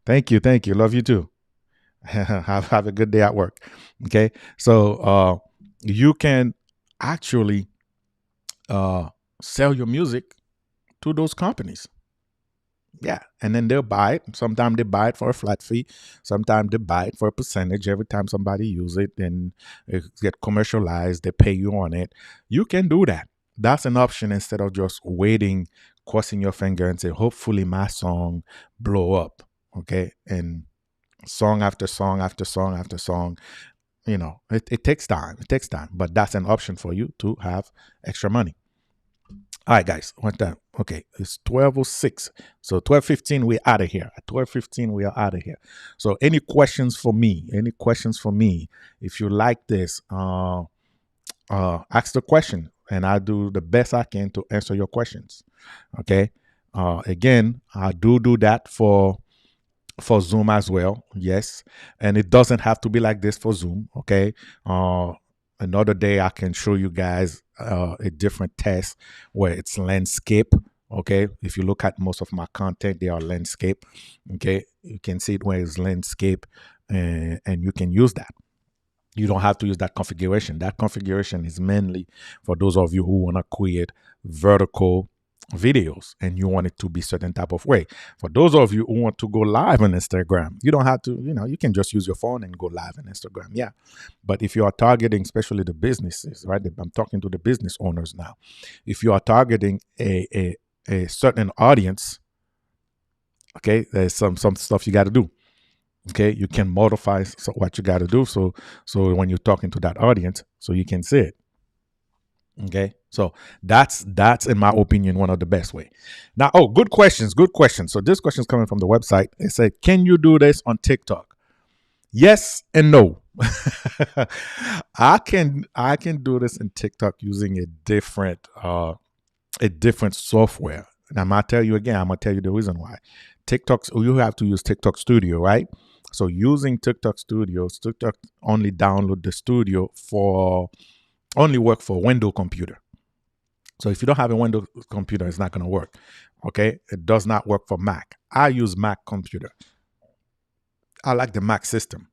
Thank you. Thank you. Love you too. Have a good day at work. Okay. So you can actually sell your music to those companies. Yeah, and then they'll buy it. Sometimes they buy it for a flat fee. Sometimes they buy it for a percentage. Every time somebody use it and it get commercialized, they pay you on it. You can do that. That's an option instead of just waiting, crossing your finger and say, hopefully my song blow up. Okay, and song after song after song after song, it takes time. It takes time, but that's an option for you to have extra money. All right, guys. What time? Okay, it's 12:06. So 12:15, we're out of here. At 12:15, we are out of here. So any questions for me? Any questions for me? If you like this, ask the question, and I'll do the best I can to answer your questions. Okay. Again, I do that for Zoom as well. Yes, and it doesn't have to be like this for Zoom. Okay. Another day I can show you guys a different test where it's landscape. Okay, if you look at most of my content, they are landscape. Okay, you can see it where it's landscape, and you can use that. You don't have to use that configuration. That configuration is mainly for those of you who want to create vertical videos and you want it to be certain type of way. For those of you who want to go live on Instagram, you don't have to, you can just use your phone and go live on Instagram. Yeah. But if you are targeting, especially the businesses, right? I'm talking to the business owners now. If you are targeting a certain audience, okay, there's some stuff you got to do. Okay, you can modify what you got to do so when you're talking to that audience, so you can see it. Okay, so that's in my opinion one of the best way. Now, good questions. So this question is coming from the website. It said, "Can you do this on TikTok?" Yes and no. I can do this in TikTok using a different software. And I'm gonna tell you again. I'm gonna tell you the reason why. You have to use TikTok Studio, right? So using TikTok Studio, TikTok only download the studio only work for Windows computer. So if you don't have a Windows computer, it's not going to work. Okay, it does not work for Mac. I use Mac computer. I like the Mac system.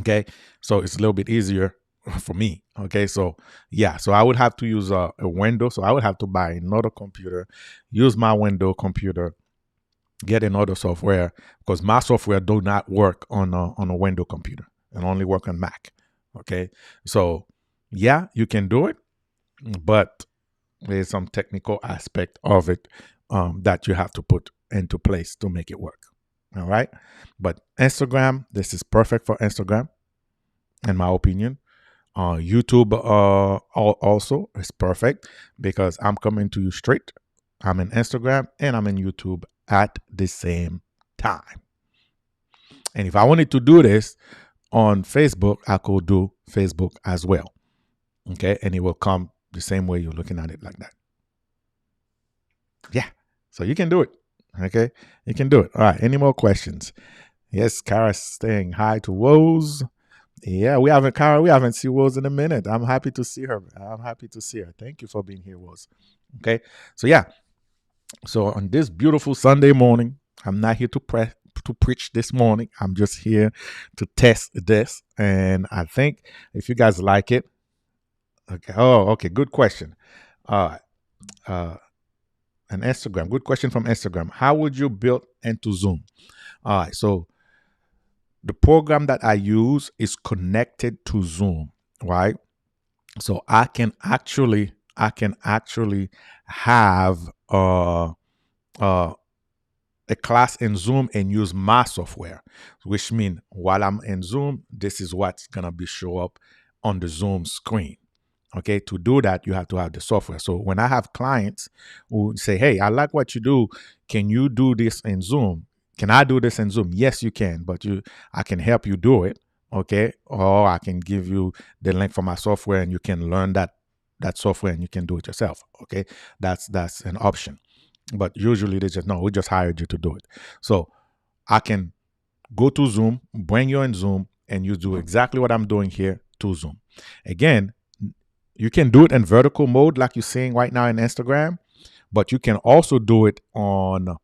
Okay, so it's a little bit easier for me. Okay, so yeah, so I would have to use a Windows. So I would have to buy another computer, use my Windows computer, get another software, because my software do not work on a Windows computer and only work on Mac. Okay, so yeah, you can do it, but there's some technical aspect of it that you have to put into place to make it work. All right, but Instagram, this is perfect for Instagram, in my opinion. YouTube also is perfect because I'm coming to you straight. I'm in Instagram and I'm in YouTube at the same time. And if I wanted to do this on Facebook, I could do Facebook as well. Okay, and it will come the same way you're looking at it, like that. Yeah, so you can do it. Okay, you can do it. All right, any more questions? Yes, Kara's saying hi to Woz. Yeah, we haven't seen Woz in a minute. I'm happy to see her. Thank you for being here, Woz. Okay, so yeah, so on this beautiful Sunday morning, I'm not here to preach this morning. I'm just here to test this, and I think if you guys like it. Okay. Oh, okay. Good question. An Instagram. Good question from Instagram. How would you build into Zoom? All right. So the program that I use is connected to Zoom, right? So I can actually have a class in Zoom and use my software, which means while I'm in Zoom, this is what's gonna be show up on the Zoom screen. Okay, to do that, you have to have the software. So when I have clients who say, "Hey, I like what you do. Can you do this in Zoom? Can I do this in Zoom?" Yes, you can, but I can help you do it. Okay, or I can give you the link for my software and you can learn that software and you can do it yourself. Okay, that's an option. But usually they just, no, we just hired you to do it. So I can go to Zoom, bring you in Zoom, and you do exactly what I'm doing here to Zoom. Again, You can do it in vertical mode like you're seeing right now in Instagram, but you can also do it on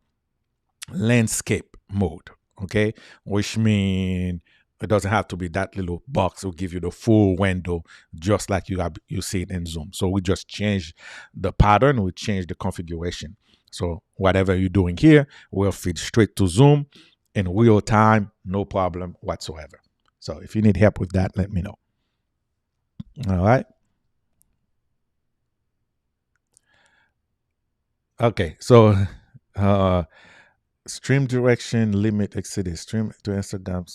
landscape mode, okay? Which means it doesn't have to be that little box will give you the full window just like you see it in Zoom. So we just change the pattern, we change the configuration. So whatever you're doing here will feed straight to Zoom in real time, no problem whatsoever. So if you need help with that, let me know. All right. Okay, so stream direction limit exceeded. Stream to Instagram.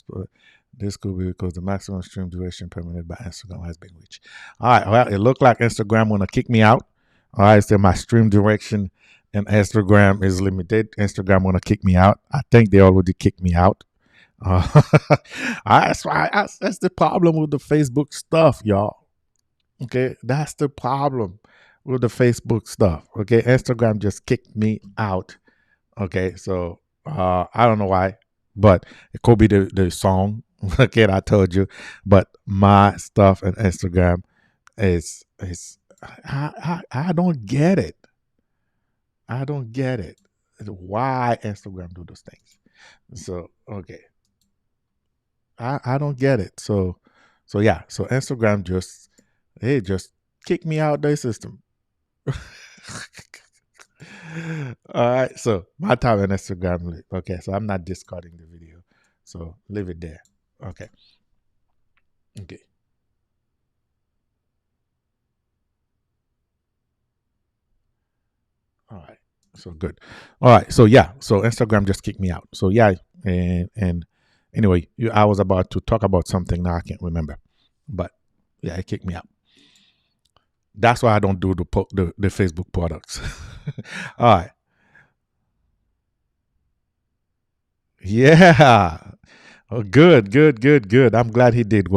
This could be because the maximum stream duration permitted by Instagram has been reached. All right, well, it looked like Instagram want to kick me out. All right, so my stream direction and Instagram is limited. Instagram want to kick me out. I think they already kicked me out. That's the problem with the Facebook stuff, y'all. Okay, that's the problem with the Facebook stuff. Okay, Instagram just kicked me out. Okay, so I don't know why, but it could be the song. Okay, I told you, but my stuff on Instagram is I don't get it. I don't get it. Why Instagram do those things? So okay, I don't get it. So yeah, so Instagram just kick me out their system. All right, so my time on Instagram. Okay, so I'm not discarding the video, so leave it there. Okay. All right. So good. All right. So yeah. So Instagram just kicked me out. So yeah. And anyway, I was about to talk about something now I can't remember, but yeah, it kicked me out. That's why I don't do the Facebook products. All right. Yeah. Oh, good. I'm glad he did.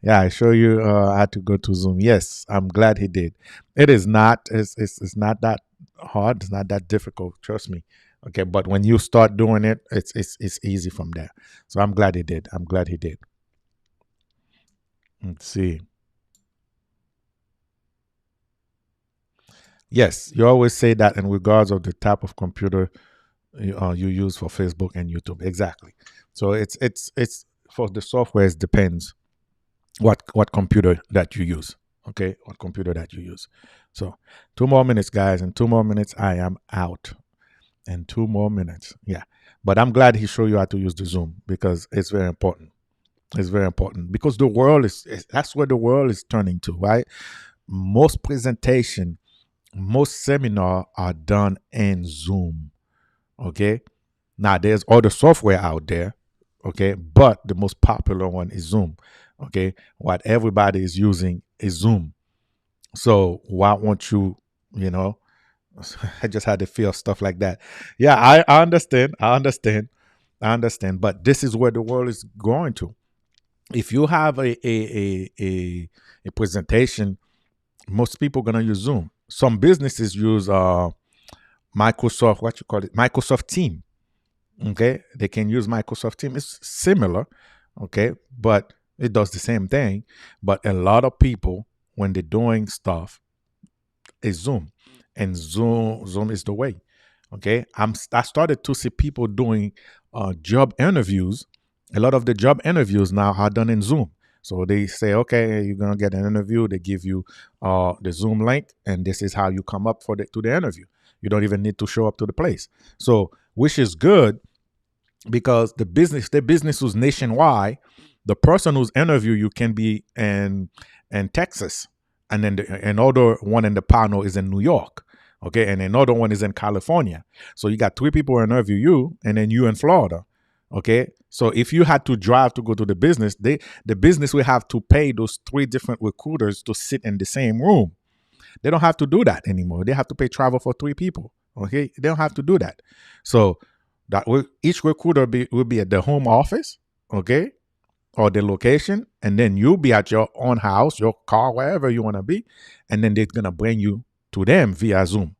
Yeah, I show you. I had to go to Zoom. Yes, I'm glad he did. It is not. It's not that hard. It's not that difficult. Trust me. Okay, but when you start doing it, it's easy from there. So I'm glad he did. I'm glad he did. Let's see. Yes, you always say that in regards of the type of computer you use for Facebook and YouTube. Exactly. So it's for the software. It depends what computer that you use. Okay, what computer that you use. So 2 more minutes, guys. In 2 more minutes, I am out. In 2 more minutes, yeah. But I'm glad he showed you how to use the Zoom because it's very important. It's very important because the world that's where the world is turning to, right? Most presentation, most seminar are done in Zoom. Okay. Now there's other software out there. Okay. But the most popular one is Zoom. Okay. What everybody is using is Zoom. So why won't you, I just had to feel stuff like that. Yeah, I understand. I understand. But this is where the world is going to. If you have a presentation, most people gonna use Zoom. Some businesses use Microsoft, what you call it, Microsoft Team. Okay, they can use Microsoft Team. It's similar, okay, but it does the same thing. But a lot of people, when they're doing stuff, is Zoom, and Zoom is the way. Okay, I started to see people doing job interviews. A lot of the job interviews now are done in Zoom. So they say, okay, you're gonna get an interview. They give you the Zoom link, and this is how you come up to the interview. You don't even need to show up to the place. So, which is good because the business was nationwide. The person who's interview you can be in Texas, and then another one in the panel is in New York. Okay, and another one is in California. So you got 3 people interview you, and then you in Florida. Okay, so if you had to drive to go to the business, the business will have to pay those 3 different recruiters to sit in the same room. They don't have to do that anymore. They have to pay travel for 3 people. Okay, they don't have to do that. So that each recruiter will be at the home office, okay, or the location, and then you'll be at your own house, your car, wherever you want to be, and then they're gonna bring you to them via Zoom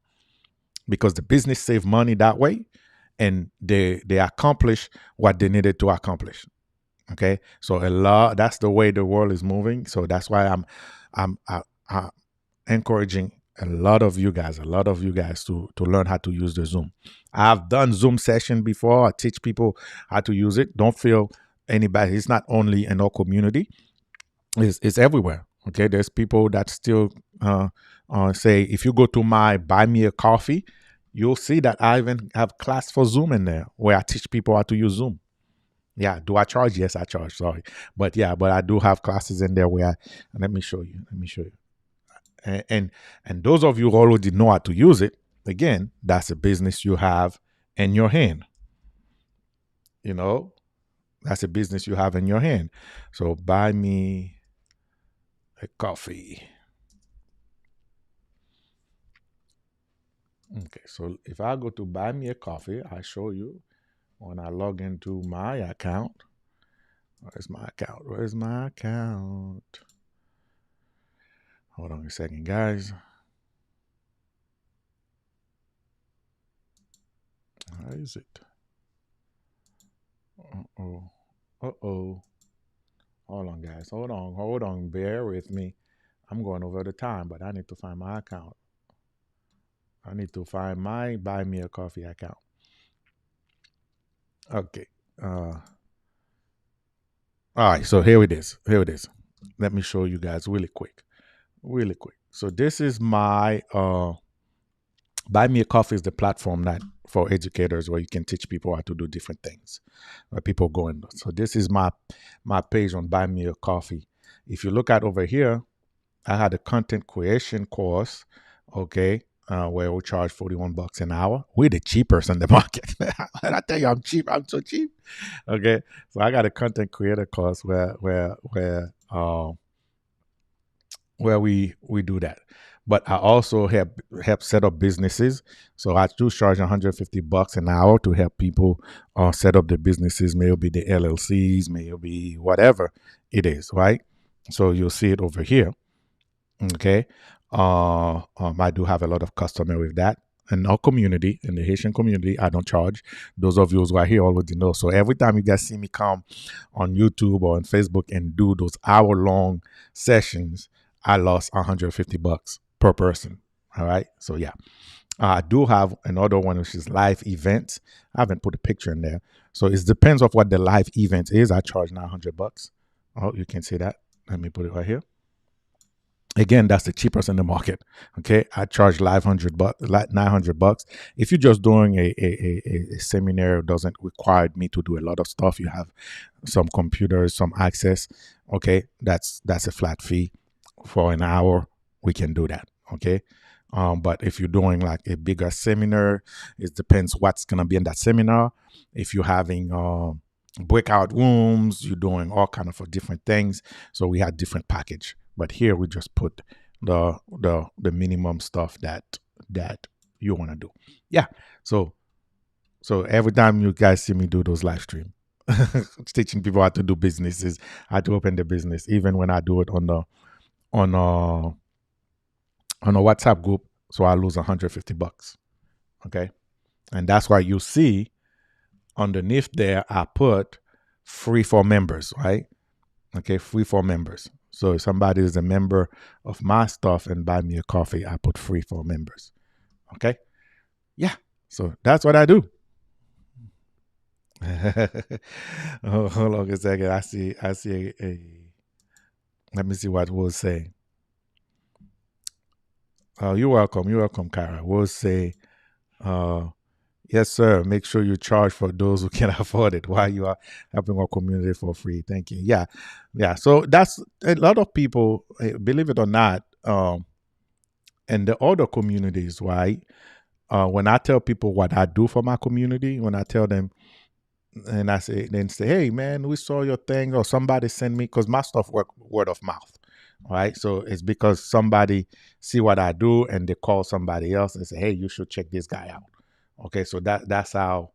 because the business save money that way, and they accomplish what they needed to accomplish. Okay, so that's the way the world is moving. So that's why encouraging a lot of you guys to learn how to use the Zoom. I've done Zoom session before. I teach people how to use it. Don't feel anybody. It's not only in our community. It's everywhere. Okay, there's people that still say, if you go to my Buy Me a Coffee, you'll see that I even have class for Zoom in there where I teach people how to use Zoom. Yeah, do I charge? Yes, I charge. Sorry, but I do have classes in there where let me show you. And those of you who already know how to use it, again, that's a business you have in your hand. You know, that's a business you have in your hand. So buy me a coffee. Okay, so if I go to buy me a coffee, I show you when I log into my account. Where's my account? Hold on a second, guys. How is it? Uh-oh. Hold on, guys. Hold on. Bear with me. I'm going over the time, but I need to find my account. I need to find my Buy Me a Coffee account. Okay. All right, so here it is. Let me show you guys really quick. So this is my Buy Me a Coffee is the platform that for educators where you can teach people how to do different things. Where people go in. So this is my page on Buy Me a Coffee. If you look at over here, I had a content creation course, okay, where we charge $41 an hour. We're the cheapest in the market. And I tell you, I'm cheap. I'm so cheap. Okay, so I got a content creator course where we do that. But I also help set up businesses. So I do charge $150 an hour to help people set up the businesses, maybe the LLCs, maybe whatever it is, right? So you'll see it over here. Okay. I do have a lot of customer with that. In our community, in the Haitian community, I don't charge. Those of you who are here already know. So every time you guys see me come on YouTube or on Facebook and do those hour-long sessions, I lost $150 per person. All right. So yeah, I do have another one which is live events. I haven't put a picture in there. So it depends of what the live event is. I charge $900. Oh, you can see that. Let me put it right here. Again, that's the cheapest in the market. Okay, I charge $900. If you're just doing a seminar, it doesn't require me to do a lot of stuff. You have some computers, some access. Okay, that's a flat fee for an hour. We can do that. Okay, but if you're doing like a bigger seminar, it depends what's gonna be in that seminar. If you're having breakout rooms, you're doing all kind of different things. So we have different package. But here we just put the minimum stuff that you want to do. Yeah. So every time you guys see me do those live stream, teaching people how to do businesses, how to open the business, even when I do it on a WhatsApp group, so I lose $150. Okay. And that's why you see underneath there I put free for members, right? Okay, free for members. So if somebody is a member of my stuff and buy me a coffee, I put free for members. Okay? Yeah. So that's what I do. Hold on a second. I see a let me see what we'll say. You're welcome, Kara. We'll say yes, sir. Make sure you charge for those who can afford it while you are helping our community for free. Thank you. Yeah. So that's a lot of people, believe it or not, in the other communities, right? When I tell people what I do for my community, when I tell them, and I say, hey, man, we saw your thing, or somebody send me, because my stuff work word of mouth. All right. So it's because somebody see what I do and they call somebody else and say, hey, you should check this guy out. Okay, so that's how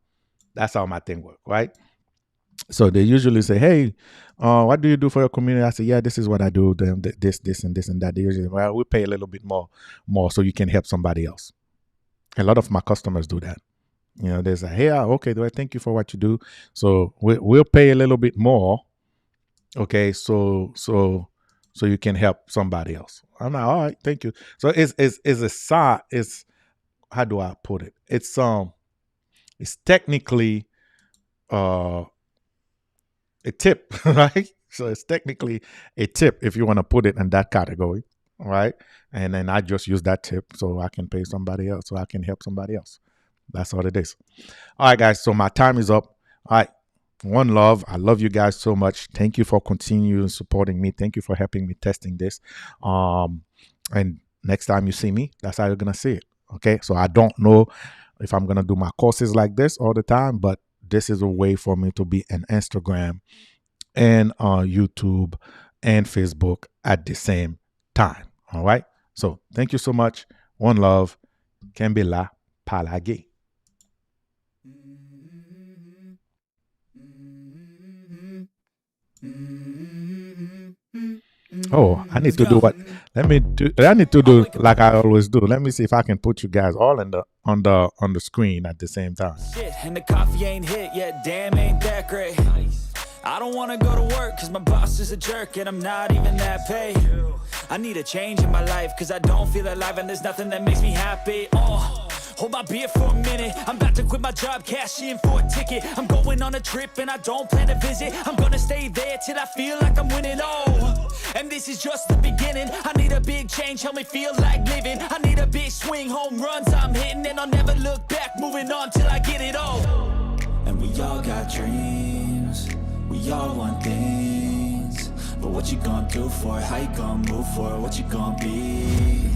my thing works, right? So they usually say, hey, what do you do for your community? I say, yeah, this is what I do, this, and this, and that. They usually, well, we pay a little bit more so you can help somebody else. A lot of my customers do that. You know, they say, hey, okay, thank you for what you do. So we'll pay a little bit more. Okay, so so you can help somebody else. I'm like, all right, thank you. So it's a sign. It's, how do I put it? It's technically a tip, right? So it's technically a tip if you want to put it in that category, right? And then I just use that tip so I can pay somebody else, so I can help somebody else. That's all it is. All right, guys. So my time is up. All right. One love. I love you guys so much. Thank you for continuing supporting me. Thank you for helping me testing this. And next time you see me, that's how you're gonna see it. Okay. So I don't know if I'm gonna do my courses like this all the time, but this is a way for me to be on Instagram and YouTube and Facebook at the same time. All right. So thank you so much. One love. Kembela Palage. Oh, I need to do what? I need to do like I always do. Let me see if I can put you guys all in on the screen at the same time. Shit, and the coffee ain't hit yet. Damn, ain't that great. I don't wanna go to work cause my boss is a jerk and I'm not even that paid. I need a change in my life cause I don't feel alive and there's nothing that makes me happy. Hold my beer for a minute. I'm about to quit my job, cash in for a ticket. I'm going on a trip and I don't plan to visit. I'm gonna stay there till I feel like I'm winning. And this is just the beginning. I need a big change, help me feel like living. I need a big swing, home runs I'm hitting, and I'll never look back, moving on till I get it all. And we all got dreams, we all want things, but what you gonna do for it? How you gonna move for it? What you gonna be?